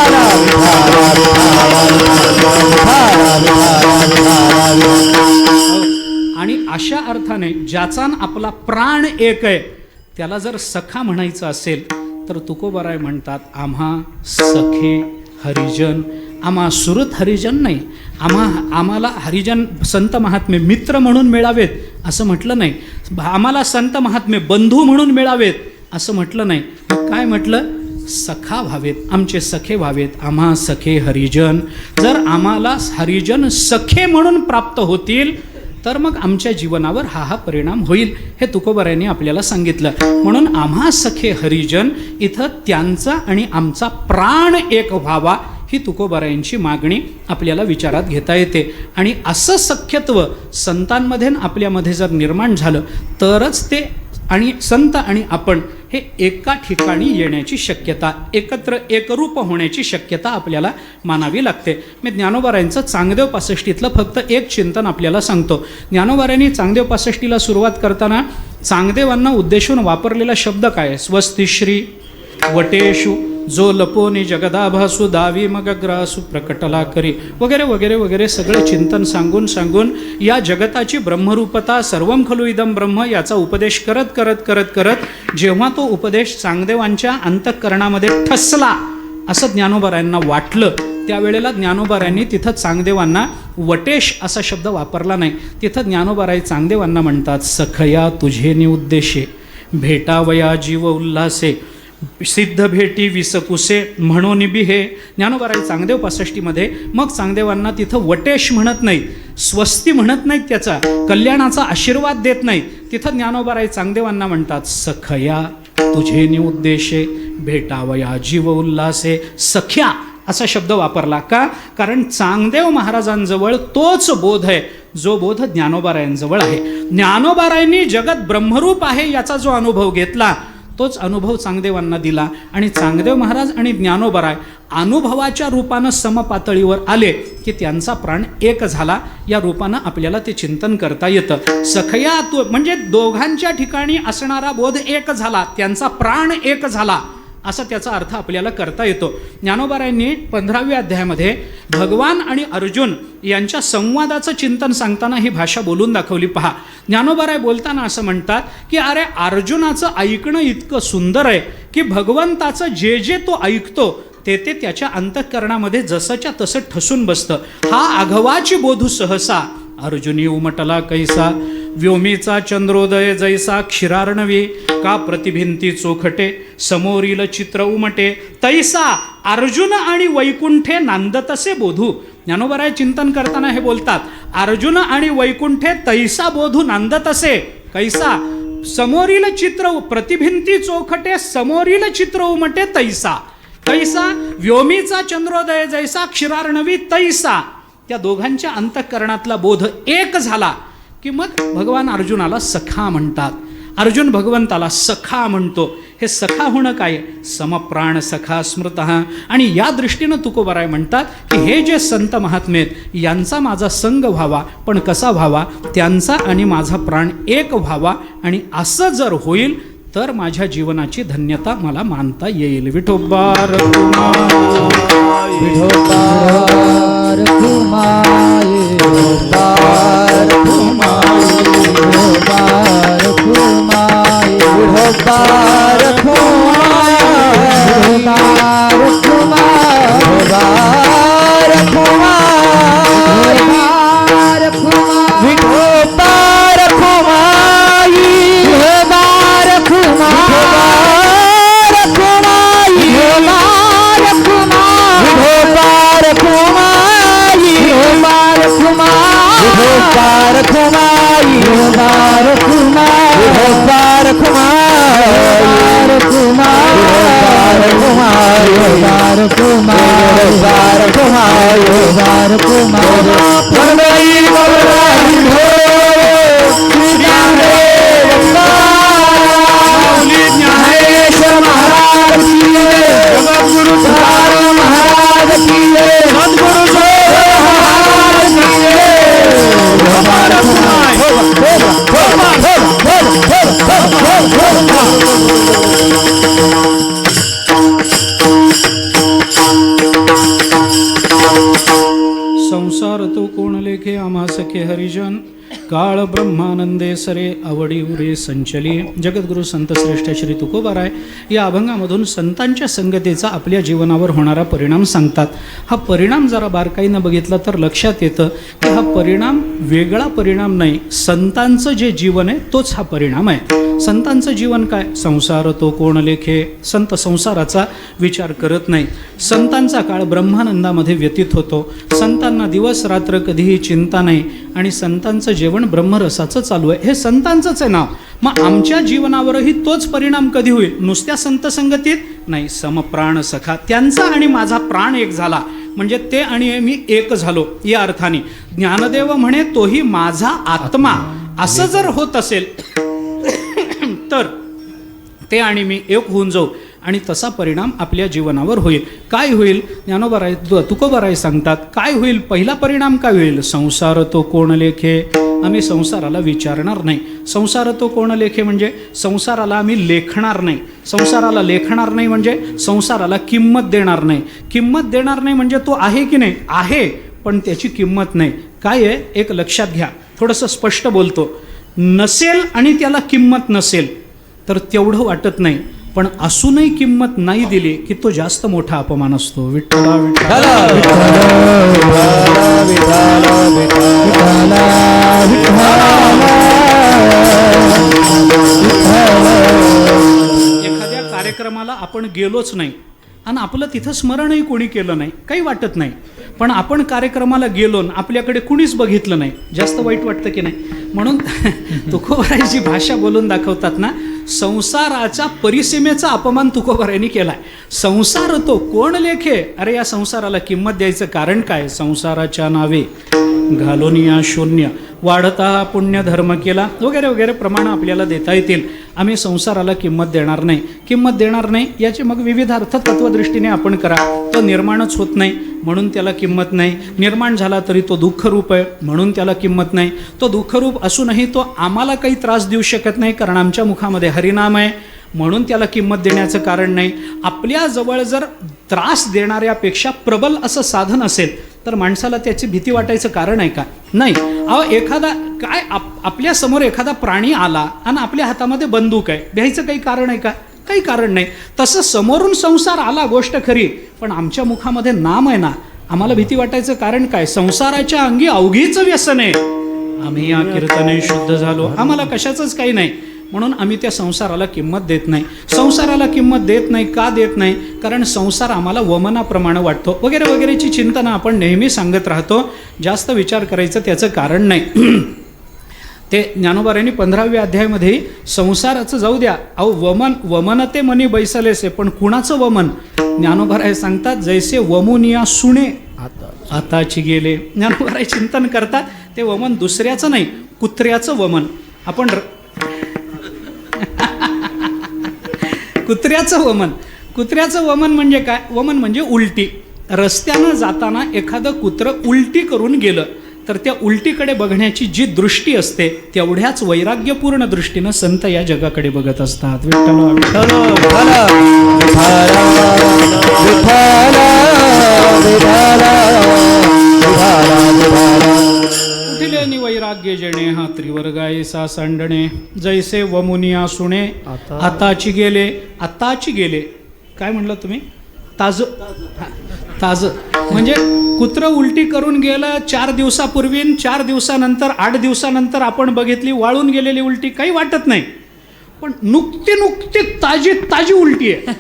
S1: आणि अशा अर्थाने ज्याचा आपला प्राण एक आहे त्याला जर सखा म्हणायचं असेल तर तुकोबाराय म्हणतात, आम्हा सखे हरिजन, आम्हा सुरत हरिजन नाही, आम्हाला हरिजन संत महात्मे मित्र म्हणून मिळावेत असं म्हटलं नाही. आम्हाला संत महात्मे बंधू म्हणून मिळावेत असं म्हटलं नाही. काय म्हटलं, सखा व्हावेत, आमचे सखे व्हावेत. आम्हा सखे हरिजन, जर आम्हाला हरिजन सखे म्हणून प्राप्त होतील तर मग आमच्या जीवनावर हा परिणाम होईल हे तुकोबारायांनी आपल्याला सांगितलं. म्हणून आम्हा सखे हरिजन इथं त्यांचा आणि आमचा प्राण एक व्हावा ही तुकोबारायांची मागणी आपल्याला विचारात घेता येते. आणि असं सख्यत्व संतांमध्ये आपल्यामध्ये जर निर्माण झालं तरच ते आणि संत आणि आपण हे एका ठिकाणी येण्याची शक्यता, एकत्र एकरूप होण्याची शक्यता आपल्याला मानावी लागते. मी ज्ञानोबारायांचं चांगदेव 65तलं फक्त एक चिंतन आपल्याला सांगतो. ज्ञानोबारायांनी चांगदेव 65ला सुरुवात करताना चांगदेवांना उद्देशून वापरलेला शब्द काय, स्वस्तिश्री वटेषु जो लपोनी जगदाभासु दावी मग ग्रासु प्रकटला करी वगैरे वगैरे वगैरे सगळं चिंतन सांगून या जगताची ब्रह्मरूपता सर्वम खलु इदम ब्रह्म याचा उपदेश करत करत करत करत जेव्हा तो उपदेश चांगदेवांच्या अंतःकरणामध्ये ठसला असं ज्ञानोबारायांना वाटलं, त्यावेळेला ज्ञानोबारायांनी तिथं चांगदेवांना वटेश असा शब्द वापरला नाही. तिथं ज्ञानोबाराय चांगदेवांना म्हणतात, सखया तुझे नि उद्देशे भेटावया जीव उल्हासे सिद्ध भेटी विसकुसे म्हणून बिहे. ज्ञानोबाराय चांगदेव 65मध्ये मग चांगदेवांना तिथं वटेश म्हणत नाहीत, स्वस्ती म्हणत नाहीत, त्याचा कल्याणाचा आशीर्वाद देत नाहीत. तिथं ज्ञानोबाराय चांगदेवांना म्हणतात, सखया तुझे नि उद्देशे भेटावया जीव उल्हासे. सख्या असा शब्द वापरला का, कारण चांगदेव महाराजांजवळ तोच बोध आहे जो बोध ज्ञानोबारायांजवळ आहे. ज्ञानोबारायांनी जगत ब्रह्मरूप आहे याचा जो अनुभव घेतला तोच अनुभव चांगदेवांना दिला आणि चांगदेव महाराज आणि ज्ञानोबाराय अनुभवाच्या रूपानं समपातळीवर आले की त्यांचा प्राण एक झाला. या रूपानं आपल्याला ते चिंतन करता येतं. सखया तू म्हणजे दोघांच्या ठिकाणी असणारा बोध एक झाला, त्यांचा प्राण एक झाला असा त्याचा अर्थ आपल्याला करता येतो. ज्ञानोबारायांनी 15व्या अध्यायामध्ये भगवान आणि अर्जुन यांच्या संवादाचं चिंतन सांगताना ही भाषा बोलून दाखवली. पहा, ज्ञानोबाराय बोलताना असं म्हणतात की अरे अर्जुनाचं ऐकणं इतकं सुंदर आहे की भगवंताचं जे जे तो ऐकतो ते त्याच्या अंतःकरणामध्ये जसंच्या तसं ठसून बसतं. हा आघवाची बोधू सहसा अर्जुनी उमटला कैसा, व्योमीचा चंद्रोदय जैसा क्षीरार्णवी, का प्रतिभिंती चोखटे समोरील चित्र उमटे, तैसा अर्जुन आणि वैकुंठे नांदतसे बोधू. ज्ञानोबराय चिंतन करताना हे बोलतात, अर्जुन आणि वैकुंठे तैसा बोधू नांदतसे कैसा, समोरील चित्र प्रतिभिंती चोखटे समोरील चित्र उमटे तैसा, कैसा व्योमीचा चंद्रोदय जैसा क्षीरार्णवी तैसा. त्या दोघांच्या अंतःकरणातला बोध एक झाला की मग भगवान अर्जुनाला सखा म्हणतात. अर्जुन भगवंताला सखा म्हणतो. हे सखा होणं काय? समप्राण सखा स्मृतः. आणि या दृष्टीनं तुकोबाराय म्हणतात की हे जे संत महात्मे आहेत यांचा माझा संग व्हावा. पण कसा व्हावा? त्यांचा आणि माझा प्राण एक व्हावा. आणि असं जर होईल तर माझ्या जीवनाची धन्यता मला मानता येईल. विठोबा
S2: विठोबार घुमाए, विठोबार घुमाए, विठोबार घुमाए, विठोबार घुमाए, विठोबार घुमाए, विठोबार घुमाए, विठोबार घुमाए, विठोबार घुमाए, विठोबार घुमाए, विठोबार घुमाए, विठोबार घुमाए, विठोबार घुमाए, विठोबार घुमाए, विठोबार घुमाए, विठोबार घुमाए, विठोबार घुमाए, विठोबार घुमाए, विठोबार घुमाए, वरदाई वरदाई हो ज्ञानेश्वर महाराज की जय, जगद्गुरु तुकाराम महाराज की जय, सद्गुरु महाराज की जय. विठोबार घुमाए,
S1: संसार तो कोण लेखे आम्हा सखे हरिजन, काळ ब्रह्मानंदे सरे आवडी उरे संचली. जगद्गुरु संत श्रेष्ठ श्री तुकोबाराय या अभंगामधून संतांच्या संगतीचा आपल्या जीवनावर होणारा परिणाम सांगतात. हा परिणाम जरा बारकाईनं बघितला तर लक्षात येतं की हा परिणाम वेगळा परिणाम नाही. संतांचं जे जीवन आहे तोच हा परिणाम आहे. संतांचं जीवन काय? संसार तो कोण लेखे. संत संसाराचा विचार करत नाही. संतांचा काळ ब्रह्मानंदामध्ये व्यतीत होतो. संतांना दिवस रात्र कधीही चिंता नाही आणि संतांचं जेवण ब्रह्मरसाचं चालू आहे. हे संतांचंच आहे नाव. मग आमच्या जीवनावरही तोच परिणाम कधी होईल? नुसत्या संत संगतीत नाही. समप्राण सखा, त्यांचा आणि माझा प्राण एक झाला म्हणजे ते आणि मी एक झालो. या अर्थाने ज्ञानदेव म्हणे तोही माझा आत्मा. असं जर होत असेल तर ते आणि मी एक होऊन जाऊ आणि तसा परिणाम आपल्या जीवनावर होईल. काय होईल? ज्ञानोबाराय तुकोबाराय सांगतात काय होईल. पहिला परिणाम काय होईल? संसार तो कोण लेखे. आम्ही संसाराला विचारणार नाही. संसार तो कोण लेखे म्हणजे संसाराला आम्ही लेखणार नाही. संसाराला लेखणार नाही म्हणजे संसाराला किंमत देणार नाही. किंमत देणार नाही म्हणजे तो आहे की नाही? आहे, पण त्याची किंमत नाही. काय आहे? एक लक्षात घ्या, थोडंसं स्पष्ट बोलतो. नसेल आणि त्याला किंमत नसेल तर तेवढं वाटत नाही, पण असूनही किंमत नाही दिली की तो जास्त मोठा अपमान असतो. विठ्ठला विठ्ठला एखाद्या कार्यक्रमाला आपण गेलोच नाही आणि आपलं तिथं स्मरणही कोणी केलं नाही, काही वाटत नाही. पण आपण कार्यक्रमाला गेलो आणि आपल्याकडे कुणीच बघितलं नाही, जास्त वाईट वाटतं की नाही? म्हणून तुकोबारायची भाषा बोलून दाखवतात ना, संसाराच्या परिसीमेचा अपमान तुकोबारायांनी केलाय. संसार तो कोण लेखे. अरे या संसाराला किंमत द्यायचं कारण काय? संसाराच्या नावे घालून या शून्य वाढता पुण्य धर्म केला वगैरे वगैरे प्रमाणं आपल्याला देता येतील. आम्ही संसाराला किंमत देणार नाही. किंमत देणार नाही याचे मग विविध अर्थ तत्वदृष्टीने आपण करा. तो निर्माणच होत नाही म्हणून त्याला किंमत नाही. निर्माण झाला तरी तो दुःखरूप आहे म्हणून त्याला किंमत नाही. तो दुःखरूप असूनही तो आम्हाला काही त्रास देऊ शकत नाही कारण आमच्या मुखामध्ये हरिनाम आहे म्हणून त्याला किंमत देण्याचं कारण नाही. आपल्याजवळ जर त्रास देणाऱ्यापेक्षा प्रबल असं साधन असेल तर माणसाला त्याची भीती वाटायचं कारण आहे का? नाही. अहो एखादा काय आपल्यासमोर एखादा प्राणी आला आणि आपल्या हातामध्ये बंदूक आहे, भ्यायचं काही कारण आहे का? काही कारण नाही. तसं समोरून संसार आला गोष्ट खरी, पण आमच्या मुखामध्ये नाम आहे ना, आम्हाला भीती वाटायचं कारण काय? संसाराच्या अंगी अवघीच व्यसन आहे. आम्ही या कीर्तने शुद्ध झालो, आम्हाला कशाचंच काही नाही, म्हणून आम्ही त्या संसाराला किंमत देत नाही. संसाराला किंमत देत नाही का देत नाही? कारण संसार आम्हाला वमनाप्रमाणे वाटतो वगैरे वगैरेची चिंतना आपण नेहमी सांगत राहतो. जास्त विचार करायचं त्याचं कारण नाही. ते ज्ञानोबारायांनी 15व्या अध्यायामध्ये संसाराचं जाऊ द्या, अहो वमन ते मनी बैसलेसे, पण कुणाचं वमन? ज्ञानोबाराय सांगतात, जैसे वमुनिया सुणे आताची गेले. ज्ञानोबाराय चिंतन करतात ते वमन दुसऱ्याचं नाही, कुत्र्याचं वमन. आपण कुत्र्याचं वमन म्हणजे काय? वमन म्हणजे उलटी. रस्त्यानं जाताना एखादं कुत्रं उलटी करून गेलं तर त्या उलटीकडे बघण्याची जी दृष्टी असते तेवढ्याच वैराग्यपूर्ण दृष्टीनं संत या जगाकडे बघत असतात. उठिले वैराग्य जेणे हा त्रिवर्गाय सा सांडणे, जैसे वमुनिया सुणे आताची गेले. काय म्हणलं तुम्ही? ताज म्हणजे कुत्र उलटी करून गेलं 4 दिवसापूर्वी, 4 दिवसानंतर 8 दिवसानंतर आपण बघितली वाळून गेलेली उलटी, काही वाटत नाही. पण नुकती ताजी उलटी आहे.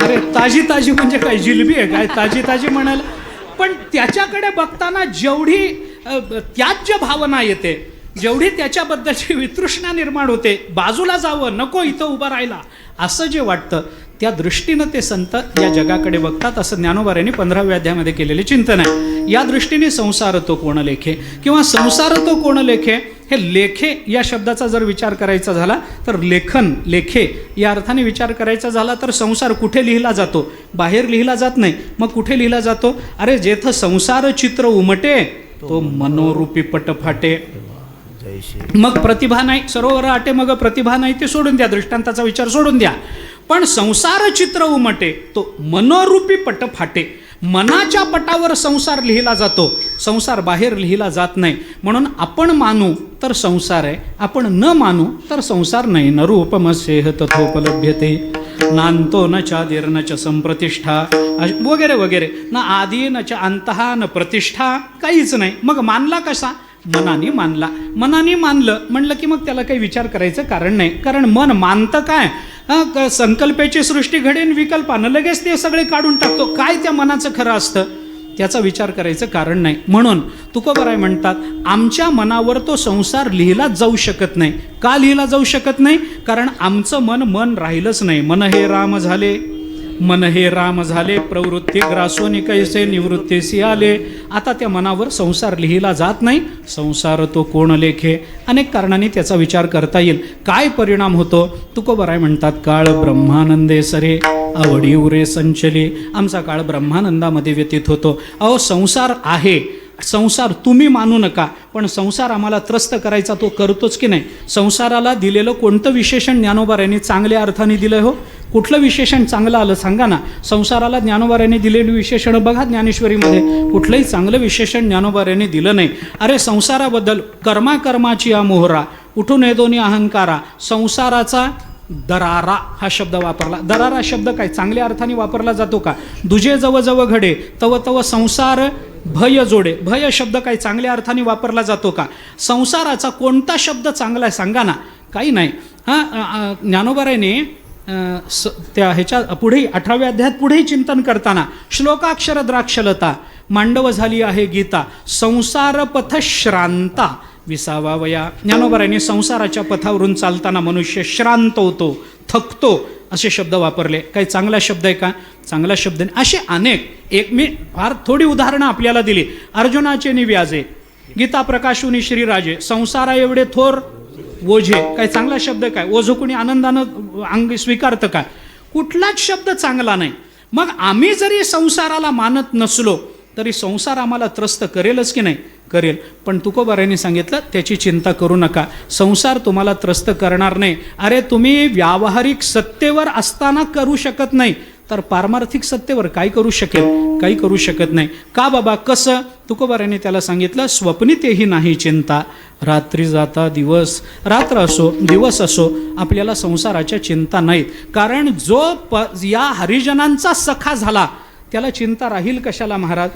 S1: अरे ताजी म्हणजे काय? जिलबी आहे काय ताजी म्हणाल? पण त्याच्याकडे बघताना जेवढी त्याज्य भावना येते, जेवढी त्याच्याबद्दलची वितृष्णा निर्माण होते, बाजूला जावं नको, इथं उभं राहिला असं जे वाटतं, त्या दृष्टीनं ते संत या जगाकडे बघतात. असं ज्ञानोबारायांनी 15व्या अध्यायामध्ये केलेले चिंतन आहे. या दृष्टीने संसार तो कोण लेखे किंवा संसार तो कोण लेखे, हे लेखे या शब्दाचा जर विचार करायचा झाला तर लेखे या अर्थाने विचार करायचा झाला तर संसार कुठे लिहिला जातो? बाहेर लिहिला जात नाही. मग कुठे लिहिला जातो? अरे जेथं संसार चित्र उमटे तो मनोरूपी पट फाटे. मग प्रतिभा नाही, सरोवर आटे मग प्रतिभा नाही, ते सोडून द्या, दृष्टांताचा विचार सोडून द्या. पण संसार चित्र उमटे तो मनोरूपी पट फाटे. मनाच्या पटावर संसार लिहिला जातो, संसार बाहेर लिहिला जात नाही. म्हणून आपण मानू तर संसार आहे, आपण न मानू तर संसार नाही. न रूपमस्येह तथोपलभ्यते, नांतो न चादिर न च संप्रतिष्ठा वगैरे वगैरे, न आदी न च अंतहा न प्रतिष्ठा, काहीच नाही. मग मानला कसा? मनाने मानलं म्हणलं की मग त्याला काही विचार करायचं कारण नाही. कारण मन मानतं काय? संकल्पाची सृष्टी घडेन विकल्पानं लगेच ते सगळे काढून टाकतो. काय त्या मनाचं खरं असतं त्याचा विचार करायचं कारण नाही. म्हणून तुकोबाराय म्हणतात, आमच्या मनावर तो संसार लिहिलाच जाऊ शकत नाही. का लिहिला जाऊ शकत नाही? कारण आमचं मन राहिलंच नाही. मन हे राम झाले प्रवृत्ती ग्रासोनी कैसे निवृत्तीसी आले. आता त्या मनावर संसार लिहिला जात नाही. संसार तो कोण लेखे. अनेक कारणांनी त्याचा विचार करता येईल. काय परिणाम होतो? तुकोबाराय म्हणतात, काळ ब्रह्मानंदे सरे आवडी उरे संचली. आमचा काळ ब्रह्मानंदामध्ये व्यतीत होतो. अहो संसार आहे, संसार तुम्ही मानू नका, पण संसार आम्हाला त्रस्त करायचा तो करतोच की नाही. संसाराला दिलेलं कोणतं विशेषण ज्ञानोबारायांनी चांगल्या अर्थाने दिलं हो? कुठलं विशेषण चांगलं आलं सांगा ना. संसाराला ज्ञानोबारायांनी दिलेली विशेषण बघा ज्ञानेश्वरीमध्ये, कुठलंही चांगलं विशेषण ज्ञानोबारायांनी दिलं नाही. अरे संसाराबद्दल कर्माची या मोहरा उठून येदोनी अहंकारा, संसाराचा दरारा हा शब्द वापरला. दरारा शब्द काय चांगल्या अर्थाने वापरला जातो का? दुजे जवळ घडे तव संसार भय जोडे. भय शब्द काय चांगल्या अर्थाने वापरला जातो का? संसाराचा कोणता शब्द चांगला आहे सांगा ना? काही नाही. ज्ञानोबारायांनी त्या ह्याच्या पुढेही 18व्या अध्यायात पुढेही चिंतन करताना श्लोकाक्षर द्राक्षलता मांडव झाली आहे गीता, संसार पथ श्रांता विसावा वया. ज्ञानोबारायांनी संसाराच्या पथावरून चालताना मनुष्य श्रांत होतो, थकतो असे शब्द वापरले. काही चांगला शब्द आहे का? चांगला शब्द नाही. असे अनेक मी फार थोडी उदाहरणं आपल्याला दिली. अर्जुनाचे निव्याजे, गीता प्रकाशुनी श्रीराजे, संसारा एवढे थोर ओझे. काय चांगला शब्द काय? ओझं कुणी आनंदानं अंग स्वीकारतं का? कुठलाच शब्द चांगला नाही. मग आम्ही जरी संसाराला मानत नसलो तरी संसार आम्हाला त्रस्त करेलच की नाही? करेल. पण तुकोबारायांनी सांगितलं त्याची चिंता करू नका, संसार तुम्हाला त्रस्त करणार नाही. अरे तुम्ही व्यावहारिक सत्तेवर असताना करू शकत नाही, तर पारमार्थिक सत्तेवर काय करू शकेल? काही करू शकत नाही. का बाबा? कसं? तुकोबाराने त्याला सांगितलं, स्वप्नी तेही नाही चिंता, रात्री जाता दिवस, रात्र असो दिवस असो आपल्याला संसाराच्या चिंता नाहीत. कारण जो या हरिजनांचा सखा झाला त्याला चिंता राहील कशाला महाराज?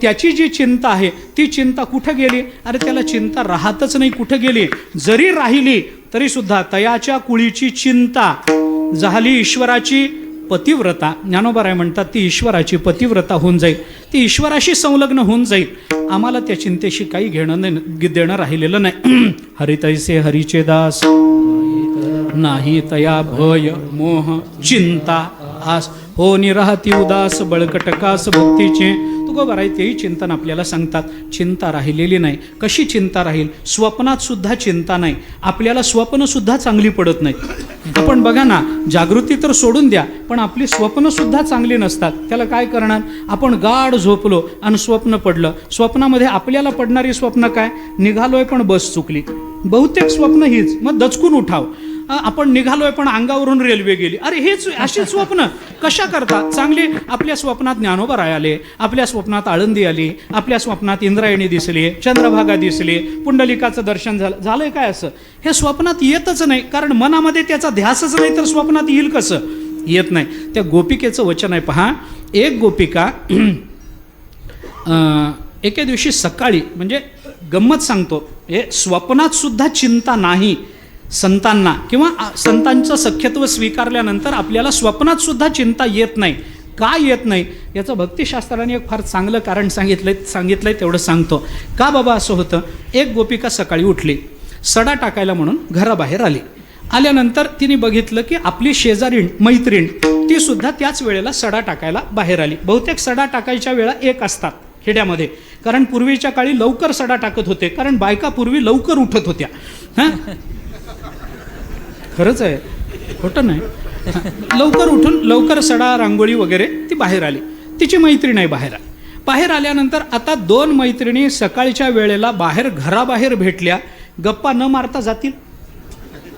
S1: त्याची जी चिंता आहे ती चिंता कुठं गेली? अरे त्याला चिंता राहतच नाही. कुठं गेली? जरी राहिली तरी सुद्धा तयाच्या कुळीची चिंता झाली ईश्वराची पतिव्रता. ज्ञानोबा म्हणतात ती ईश्वराची पतिव्रता होऊन जाईल, ती ईश्वराशी संलग्न होऊन जाईल. आम्हाला त्या चिंतेशी काही देणं राहिलेलं नाही. हरितैसे हरीचे दास, नाही तया भय मोह चिंता आस, हो निराहती उदास बळकटकास भक्तीचे. तुकोबाराय तेही चिंतन आपल्याला सांगतात. चिंता राहिलेली नाही. कशी चिंता राहील? स्वप्नात सुद्धा चिंता नाही. आपल्याला स्वप्न सुद्धा चांगली पडत नाहीत. आपण बघा ना, जागृती तर सोडून द्या, पण आपली स्वप्न सुद्धा चांगली नसतात. त्याला काय करणार? आपण गाढ झोपलो आणि स्वप्न पडलं. स्वप्नामध्ये आपल्याला पडणारी स्वप्न काय? निघालोय पण बस चुकली. बहुतेक स्वप्न हीच. मग दचकून उठाव. आपण निघालोय पण अंगावरून रेल्वे गेली. अरे हेच अशी स्वप्न कशा करता? चांगली आपल्या स्वप्नात ज्ञानोबा राय आले, आपल्या स्वप्नात आळंदी आली, आपल्या स्वप्नात इंद्रायणी दिसली, चंद्रभागा दिसली, पुंडलिकाचं दर्शन झालं. झालंय काय असं? हे स्वप्नात येतच नाही. कारण मनामध्ये त्याचा ध्यासच नाही, तर स्वप्नात येईल कसं? येत नाही. त्या गोपिकेचं वचन आहे पहा. एक गोपिका एके दिवशी सकाळी, म्हणजे गंमत सांगतो, हे स्वप्नात सुद्धा चिंता नाही संतांना, किंवा संतांचं सख्यत्व स्वीकारल्यानंतर आपल्याला स्वप्नात सुद्धा चिंता येत नाही. का येत नाही? याचं भक्तिशास्त्राने एक फार चांगलं कारण सांगितलंय तेवढं सांगतो. का बाबा असं होतं? एक गोपिका सकाळी उठली, सडा टाकायला म्हणून घराबाहेर आली. आल्यानंतर तिने बघितलं की आपली शेजारीण मैत्रीण ती सुद्धा त्याच वेळेला सडा टाकायला बाहेर आली. बहुतेक सडा टाकायच्या वेळा एक असतात खेड्यामध्ये, कारण पूर्वीच्या काळी लवकर सडा टाकत होते, कारण बायका पूर्वी लवकर उठत होत्या. हां, खरंच आहे, खोटं नाही. लवकर उठून लवकर सडा रांगोळी वगैरे ती बाहेर आली. तिची मैत्रीण आहे बाहेर आली. बाहेर आल्यानंतर आता दोन मैत्रिणी सकाळच्या वेळेला बाहेर घराबाहेर भेटल्या, गप्पा न मारता जातील?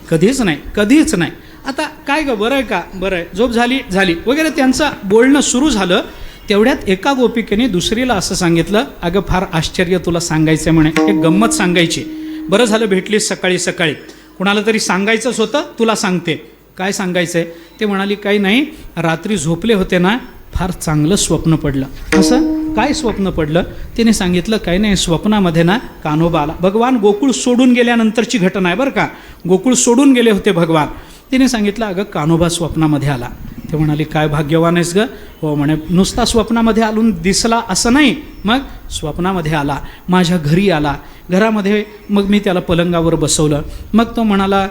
S1: कधीच नाही, कधीच नाही. आता काय ग, बरं आहे का? बरं आहे, झोप झाली झाली वगैरे त्यांचं बोलणं सुरू झालं. तेवढ्यात एका गोपिकेने दुसरीला असं सांगितलं, अगं फार आश्चर्य तुला सांगायचं म्हणे, एक गंमत सांगायची. बरं झालं भेटलीस सकाळी सकाळी, कुणाला तरी सांगायचंच होतं, तुला सांगते. काय सांगायचं आहे? ते म्हणाली, काही नाही, रात्री झोपले होते ना, फार चांगलं स्वप्न पडलं. असं काय स्वप्न पडलं? तिने सांगितलं, काही नाही, स्वप्नामध्ये ना कान्होबा आला. भगवान गोकुळ सोडून गेल्यानंतरची घटना आहे बरं का, गोकुळ सोडून गेले होते भगवान. तिने सांगितलं, अगं कान्होबा स्वप्नामध्ये आला. ते म्हणाली, काय भाग्यवान आहेस ग? हो म्हणे, नुसता स्वप्नामध्ये आलून दिसला असं नाही, मग स्वप्नामध्ये आला, माझ्या घरी आला. घरामध्ये मग मी त्याला पलंगावर बसवलं. मग तो म्हणाला,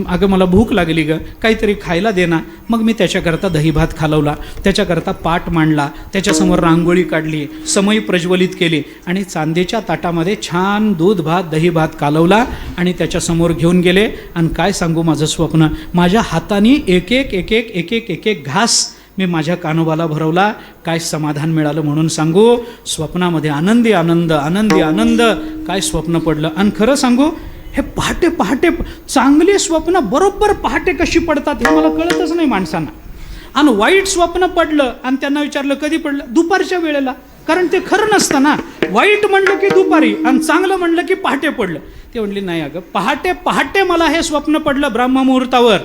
S1: अगं मला भूक लागली ग, काहीतरी खायला दे ना. मग मी त्याच्याकरता दहीभात खालवला, त्याच्याकरता पाट मांडला, त्याच्यासमोर रांगोळी काढली, समई प्रज्वलित केली आणि चांदीच्या ताटामध्ये छान दूध भात दहीभात कालवला आणि त्याच्यासमोर घेऊन गेले. आणि काय सांगू माझं स्वप्न, माझ्या हाताने एक एक एक एक एक एक एक एक घास मी माझ्या कान्होबाला भरवला. काय समाधान मिळालं म्हणून सांगू. स्वप्नामध्ये आनंदी आनंद, आनंदी आनंद. काय स्वप्न पडलं. आणि खरं सांगू, हे पहाटे पहाटे चांगली स्वप्न बरोबर पहाटे कशी पडतात हे मला कळतच नाही माणसांना. आणि वाईट स्वप्न पडलं आणि त्यांना विचारलं कधी पडलं? दुपारच्या वेळेला, कारण ते खरं नसतं ना. वाईट म्हणलं की दुपारी आणि चांगलं म्हणलं की पहाटे पडलं. ते म्हणली, नाही अगं, पहाटे पहाटे मला हे स्वप्न पडलं ब्रह्ममुहूर्तावर.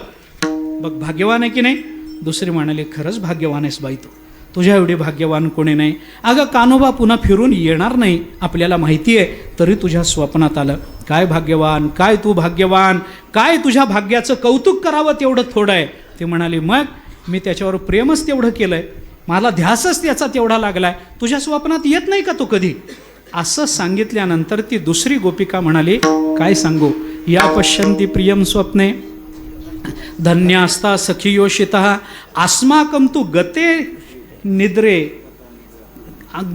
S1: बघ भाग्यवान आहे की नाही? दुसरी म्हणाली, खरंच भाग्यवान आहेस बाई तू, तुझ्या एवढी भाग्यवान कोणी नाही. अगं कान्होबा पुन्हा फिरून येणार नाही आपल्याला माहिती आहे, तरी तुझ्या स्वप्नात आलं. काय भाग्यवान, काय तू भाग्यवान, काय तुझ्या भाग्याचं कौतुक करावं तेवढं थोडं आहे. ते म्हणाली, मग मी त्याच्यावर प्रेमच तेवढं केलंय, मला ध्यासच त्याचा तेवढा लागलाय, तुझ्या स्वप्नात येत नाही का तो कधी? असं सांगितल्यानंतर ती दुसरी गोपिका म्हणाली, काय सांगू, या पश्यन्ति प्रियम स्वप्ने धन्यास्ता सखियोषितः अस्माकं तु गते निद्रे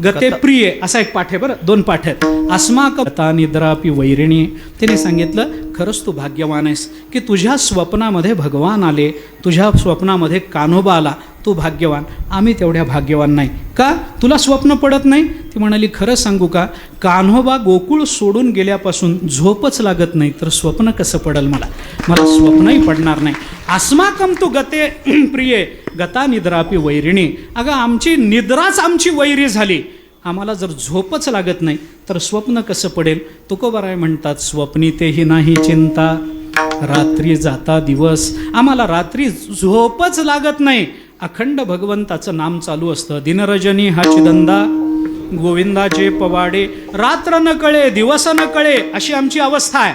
S1: गते प्रिय. असा एक पाठ आहे बरं, दोन पाठ आहेत. अस्माकं गता निद्रापि वैरिणी. तिने सांगितलं, खरंच तू भाग्यवान आहेस की तुझ्या स्वप्नामध्ये भगवान आले, तुझ्या स्वप्नामध्ये कान्होबा आला, तू भाग्यवान. आम्ही तेवढ्या भाग्यवान नाही. का तुला स्वप्न पडत नाही? ती म्हणाली, खरं सांगू का, कान्होबा गोकुळ सोडून गेल्यापासून झोपच लागत नाही, तर स्वप्न कसं पडल मला? मला स्वप्नही पडणार नाही. अस्माकं तू गते प्रिये गता निद्रापी वैरिणी. अगं आमची निद्राच आमची वैरी झाली, आम्हाला जर झोपच लागत नाही तर स्वप्न कसं पडेल? तुकोबाराय म्हणतात, स्वप्नीतेही नाही चिंता, रात्री जाता दिवस. आम्हाला रात्री झोपच लागत नाही, अखंड भगवंताचं नाम चालू असतं. दिनरजनी हाची धंदा, गोविंदाचे पवाडे. रात्र न कळे दिवस न कळे अशी आमची अवस्था आहे.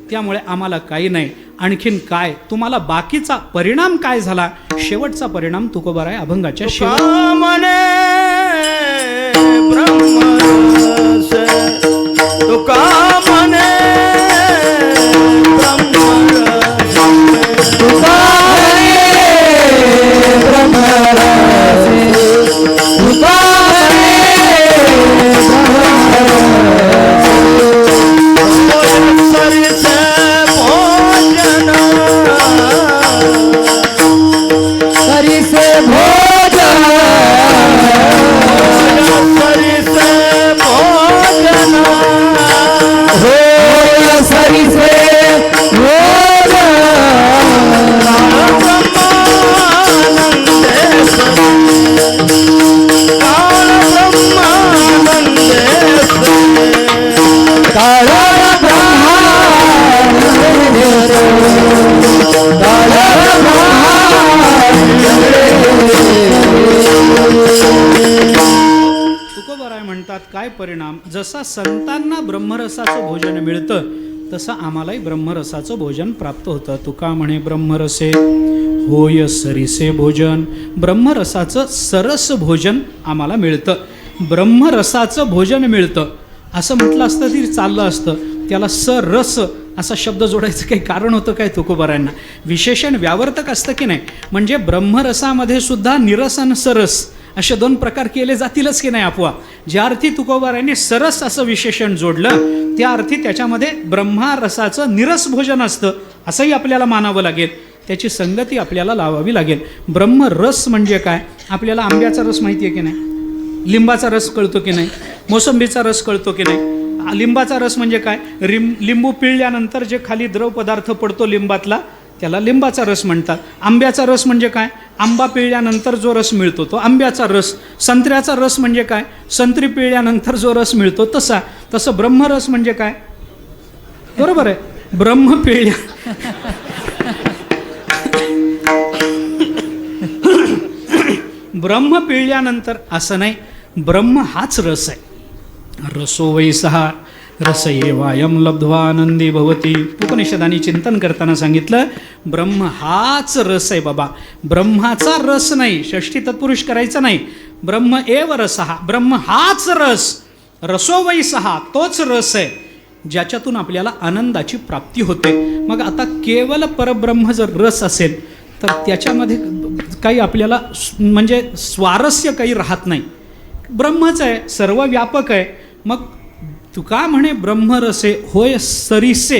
S1: त्यामुळे आम्हाला काही नाही. आणखीन काय तुम्हाला बाकीचा परिणाम काय झाला? शेवटचा परिणाम तुकोबाराय अभंगाच्या शेवट
S2: म्हणे ब्रह्मरस, तुका म्हणे ब्रह्मरस, तुका म्हणे ब्रह्मरस, तुका
S1: काय परिणाम? जसा संतांना ब्रह्मरसाचं भोजन मिळतं तसं आम्हालाही ब्रह्मरसाचं भोजन प्राप्त होतं. तुका म्हणे ब्रह्मरसे होय सरिसे भोजन. ब्रह्मरसाचं सरस भोजन आम्हाला मिळतं, ब्रह्मरसाचं भोजन मिळतं. असं म्हटलं असतं तरी चाललं असतं. त्याला सरस असा शब्द जोडायचं काही कारण होतं काय तुकोबारायांना? विशेषण व्यावर्तक असतं की नाही? म्हणजे ब्रह्मरसामध्ये सुद्धा निरस आणि सरस असे दोन प्रकार केले जातीलच की नाही आपोआप. ज्या अर्थी तुकोबारायांनी सरस असं विशेषण जोडलं त्या अर्थी त्याच्यामध्ये ब्रह्मरसाचं निरस भोजन असतं असंही आपल्याला मानावं लागेल. त्याची संगती आपल्याला लावावी लागेल. ब्रह्मरस म्हणजे काय? आपल्याला आंब्याचा रस माहिती आहे की नाही? लिंबाचा रस कळतो की नाही? मोसंबीचा रस कळतो की नाही? लिंबाचा रस म्हणजे काय? लिंबू पिळल्यानंतर जे खाली द्रव पदार्थ पडतो लिंबातला त्याला लिंबाचा रस म्हणतात. आंब्याचा रस म्हणजे काय? आंबा पिळल्यानंतर जो रस मिळतो तो आंब्याचा रस. संत्र्याचा रस म्हणजे काय? संत्री पिळल्यानंतर जो रस मिळतो तसा. तसं ब्रह्मरस म्हणजे काय? बरोबर आहे, ब्रह्म पिळल्या ब्रह्म पिळल्यानंतर असं नाही, ब्रह्म हाच रस आहे. रसो वै सहा रस एवायम लब्ध्वानंदी भवती. उपनिषदांनी चिंतन करताना सांगितलं ब्रह्म हाच रस आहे बाबा, ब्रह्माचा रस नाही. षष्ठी तत्पुरुष करायचं नाही. ब्रह्म एव रसहा, ब्रह्म हाच रस. रसो वै सहा, तोच रस आहे ज्याच्यातून आपल्याला आनंदाची प्राप्ती होते. मग आता केवळ परब्रह्म जर रस असेल तर त्याच्यामध्ये काही आपल्याला म्हणजे स्वारस्य काही राहत नाही. ब्रह्मच आहे, सर्व व्यापक आहे. मग तुका म्हणे ब्रह्मरसे होय सरिसे.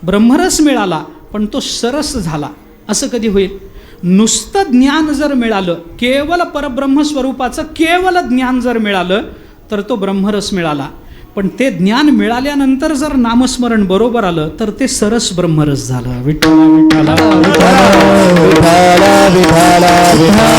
S1: ब्रह्मरस मिळाला पण तो सरस झाला असं कधी होईल? नुसतं ज्ञान जर मिळालं, केवळ परब्रह्म स्वरूपाचं केवळ ज्ञान जर मिळालं तर तो ब्रह्मरस मिळाला. पण ते ज्ञान मिळाल्यानंतर जर नामस्मरण बरोबर आलं तर ते सरस ब्रह्मरस झालं. विठ्ठला विठ्ठला विठ्ठला विठ्ठला विठ्ठला.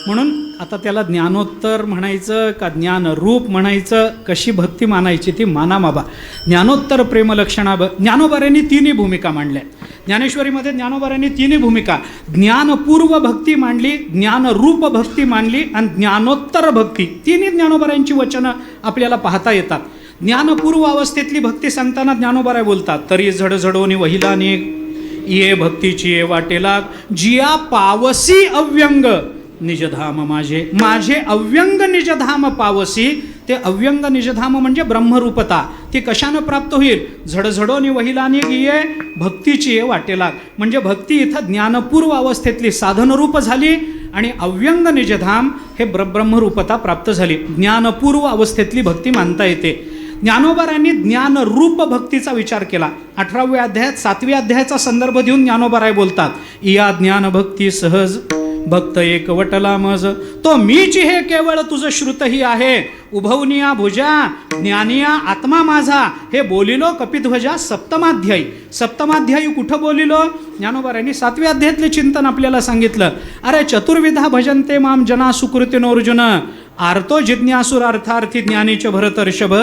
S1: म्हणून आता त्याला ज्ञानोत्तर म्हणायचं का ज्ञानरूप म्हणायचं, कशी भक्ती मानायची ती माना बाबा. ज्ञानोत्तर प्रेमलक्षणा ज्ञानोबाऱ्यांनी तिन्ही भूमिका मांडल्या. ज्ञानेश्वरीमध्ये ज्ञानोबाऱ्यांनी तिन्ही भूमिका, ज्ञानपूर्व भक्ती मांडली, ज्ञानरूप भक्ती मांडली आणि ज्ञानोत्तर भक्ती. तिन्ही ज्ञानोबाऱ्यांची वचनं आपल्याला पाहता येतात. ज्ञानपूर्व अवस्थेतली भक्ती सांगताना ज्ञानोबाराय बोलतात, तरी झडझडोनी वहिला ने ये भक्तीची ये वाटेला, जिया पावसी अव्यंग निजधाम माझे. माझे अव्यंग निजधाम पावसी. ते अव्यंग निजधाम म्हणजे ब्रह्मरूपता. ती कशानं प्राप्त होईल? झडझडोनी वहिलानी गिये भक्तीची वाटेला. म्हणजे भक्ती इथं ज्ञानपूर्व अवस्थेतली साधनरूप झाली आणि अव्यंग निजधाम हे ब्रह्मरूपता प्राप्त झाली. ज्ञानपूर्व अवस्थेतली भक्ती मानता येते. ज्ञानोबारायांनी ज्ञानरूप भक्तीचा विचार केला. 18व्या अध्यायात 7व्या अध्यायाचा संदर्भ देऊन ज्ञानोबाराय बोलतात, या ज्ञान भक्ती सहज भक्त एक वटला मज, तो मीच हे केवळ तुझं श्रुतही आहे, उभवनिया भुजा ज्ञानिया आत्मा माझा, हे बोलिलो कपिध्वजा सप्तमाध्यायी. सप्तमाध्यायी कुठं बोलिलो? ज्ञानोबारायांनी 7व्या अध्यायातले चिंतन आपल्याला सांगितलं. अरे चतुर्विधा भजन्ते माम जना सुकृतीनो अर्जुन, आर्तो जिज्ञासुरार्थार्थी ज्ञानीच भरतर्षभ,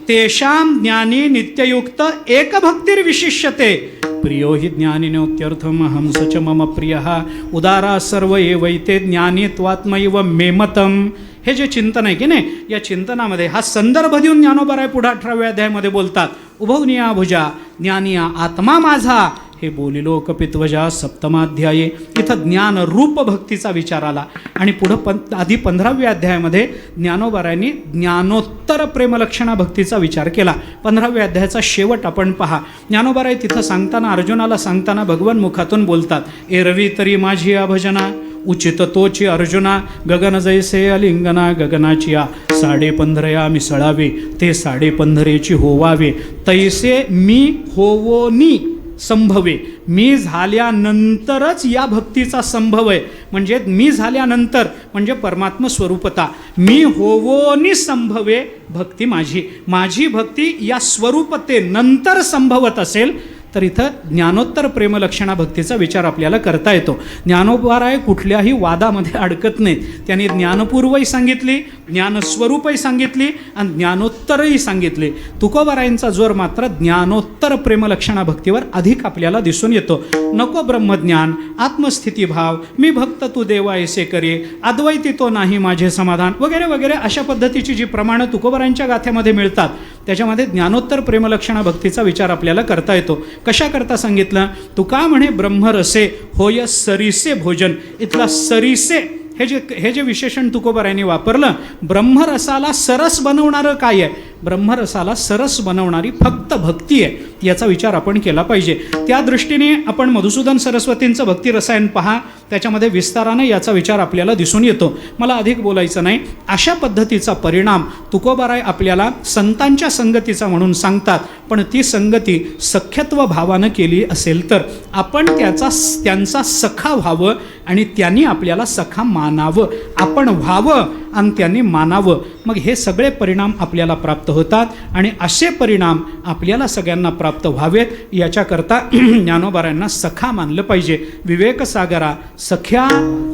S1: तेषां ज्ञानी नित्ययुक्त एक भक्तिर्विशिष्यते, प्रियो हि ज्ञानिनोत्यर्थम हंस च मम प्रियः, उदारा सर्व एवैते ज्ञानी त्वात्मैव मेमतम. हे जे चिंतन आहे की नाही, या चिंतनामध्ये हा संदर्भ देऊन ज्ञानोबाराय पुढे 18व्या अध्यायामध्ये बोलतात, उभवनिया भुजा ज्ञानिया आत्मा माझा, हे बोलिलो कपिध्वजा सप्तमाध्याये. इथं ज्ञानरूप भक्तीचा विचार आला. आणि पुढं आधी 15व्या अध्यायामध्ये ज्ञानोबारायांनी ज्ञानोत्तर प्रेमलक्षणा भक्तीचा विचार केला. 15व्या अध्यायाचा शेवट आपण पहा. ज्ञानोबाराय तिथं सांगताना, अर्जुनाला सांगताना भगवान मुखातून बोलतात, एरवी तरी माझी या भजना, उचित तोची अर्जुना, गगन जैसे अलिंगना गगनाची या, 15.5 मिसळावे ते 15.5ची होवावे, तैसे मी होवोनी संभवे. मी झाल्यानंतरच या भक्तीचा संभव आहे. म्हणजे मी झाल्यानंतर म्हणजे परमात्म स्वरूपता. मी होवोनी संभवे भक्ती माझी. माझी भक्ती या स्वरूपतेनंतर संभवत असेल तर इथं ज्ञानोत्तर प्रेमलक्षणा भक्तीचा विचार आपल्याला करता येतो. ज्ञानोबाराय कुठल्याही वादामध्ये अडकत नाहीत. त्यांनी ज्ञानपूर्वही सांगितली, ज्ञानस्वरूपही सांगितली आणि ज्ञानोत्तरही सांगितले. तुकोबारायांचा जोर मात्र ज्ञानोत्तर प्रेमलक्षणा भक्तीवर अधिक आपल्याला दिसून येतो. नको ब्रह्मज्ञान, आत्मस्थितीभाव, मी भक्त तू देवा ऐसे करे, अद्वैती तो नाही माझे समाधान, वगैरे वगैरे अशा पद्धतीची जी प्रमाणं तुकोबारायांच्या गाथ्यामध्ये मिळतात, त्याच्यामध्ये ज्ञानोत्तर प्रेमलक्षणा भक्तीचा विचार आपल्याला करता येतो. कशा करता सांगितलं? तुका म्हणे ब्रह्मरसे होय सरीसे भोजन. इथला सरीसे हे जे विशेषण तुकोबारायांनी वापरलं, ब्रह्मरसाला सरस बनवणारं काय आहे? ब्रह्मरसाला सरस बनवणारी फक्त भक्ती आहे, याचा विचार आपण केला पाहिजे. त्या दृष्टीने आपण मधुसूदन सरस्वतींचं भक्तिरसायन पहा, त्याच्यामध्ये विस्ताराने याचा विचार आपल्याला दिसून येतो. मला अधिक बोलायचं नाही. अशा पद्धतीचा परिणाम तुकोबाराय आपल्याला संतांच्या संगतीचा म्हणून सांगतात. पण ती संगती सख्यत्व भावानं केली असेल तर आपण त्यांचा सखा व्हावं आणि त्यांनी आपल्याला सखा मानावं, आपण व्हावं आणि त्यांनी मानावं. मग हे सगळे परिणाम आपल्याला प्राप्त होतात आणि असे परिणाम आपल्याला सगळ्यांना प्राप्त व्हावेत याच्याकरता ज्ञानोबारायांना सखा मानलं पाहिजे. विवेकसागरा सख्या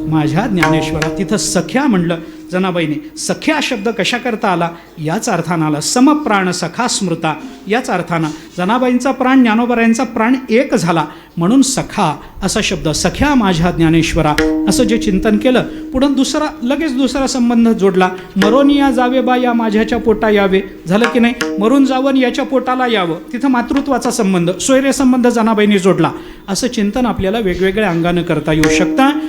S1: माझ्या ज्ञानेश्वरा, तिथं सख्या म्हणलं जनाबाईने. सख्या शब्द कशा करता आला? याच अर्थानं आला. समप्राण सखा स्मृता, याच अर्थानं जनाबाईंचा प्राण ज्ञानोबारायांचा प्राण एक झाला म्हणून सखा असा शब्द, सख्या माझ्या ज्ञानेश्वरा असं जे चिंतन केलं. पुढं लगेच दुसरा संबंध जोडला, मरोनिया जावे बा या माझ्याच्या पोटा यावे. झालं की नाही? मरून जावं याच्या पोटाला यावं, तिथं मातृत्वाचा संबंध, सोयरे संबंध जनाबाईंनी जोडला. असं चिंतन आपल्याला वेगवेगळ्या अंगानं करता येऊ शकतं.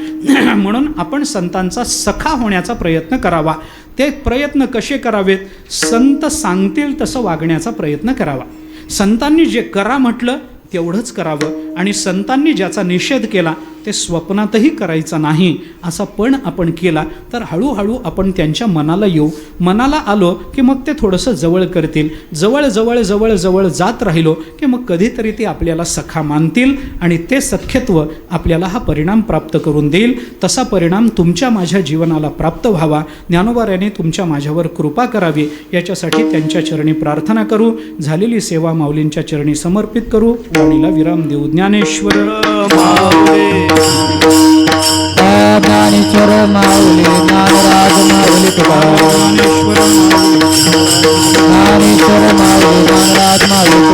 S1: म्हणून आपण संतांचा सखा होण्याचा प्रयत्न करावा. ते प्रयत्न कसे करावेत? संत सांगतील तसं वागण्याचा प्रयत्न करावा. संतांनी जे करा म्हटलं तेवढंच करावं आणि संतांनी ज्याचा निषेध केला ते स्वप्नातही करायचं नाही असा पण आपण केला तर हळूहळू आपण त्यांच्या मनाला येऊ. मनाला आलो की मग ते थोडंसं जवळ करतील. जवळ जवळ जवळ जवळ जात राहिलो की मग कधीतरी ते आपल्याला सखा मानतील आणि ते सख्यत्व आपल्याला हा परिणाम प्राप्त करून देईल. तसा परिणाम तुमच्या माझ्या जीवनाला प्राप्त व्हावा. ज्ञानोबारायांनी तुमच्या माझ्यावर कृपा करावी याच्यासाठी त्यांच्या चरणी प्रार्थना करू. झालेली सेवा माऊलींच्या चरणी समर्पित करू. वाणीला विराम देऊ. ज्ञानेश्वर
S2: ज्ञानेश्वर माऊली, ज्ञानराज माऊली तुका, ज्ञानेश्वर माऊली, ज्ञानराज माऊली.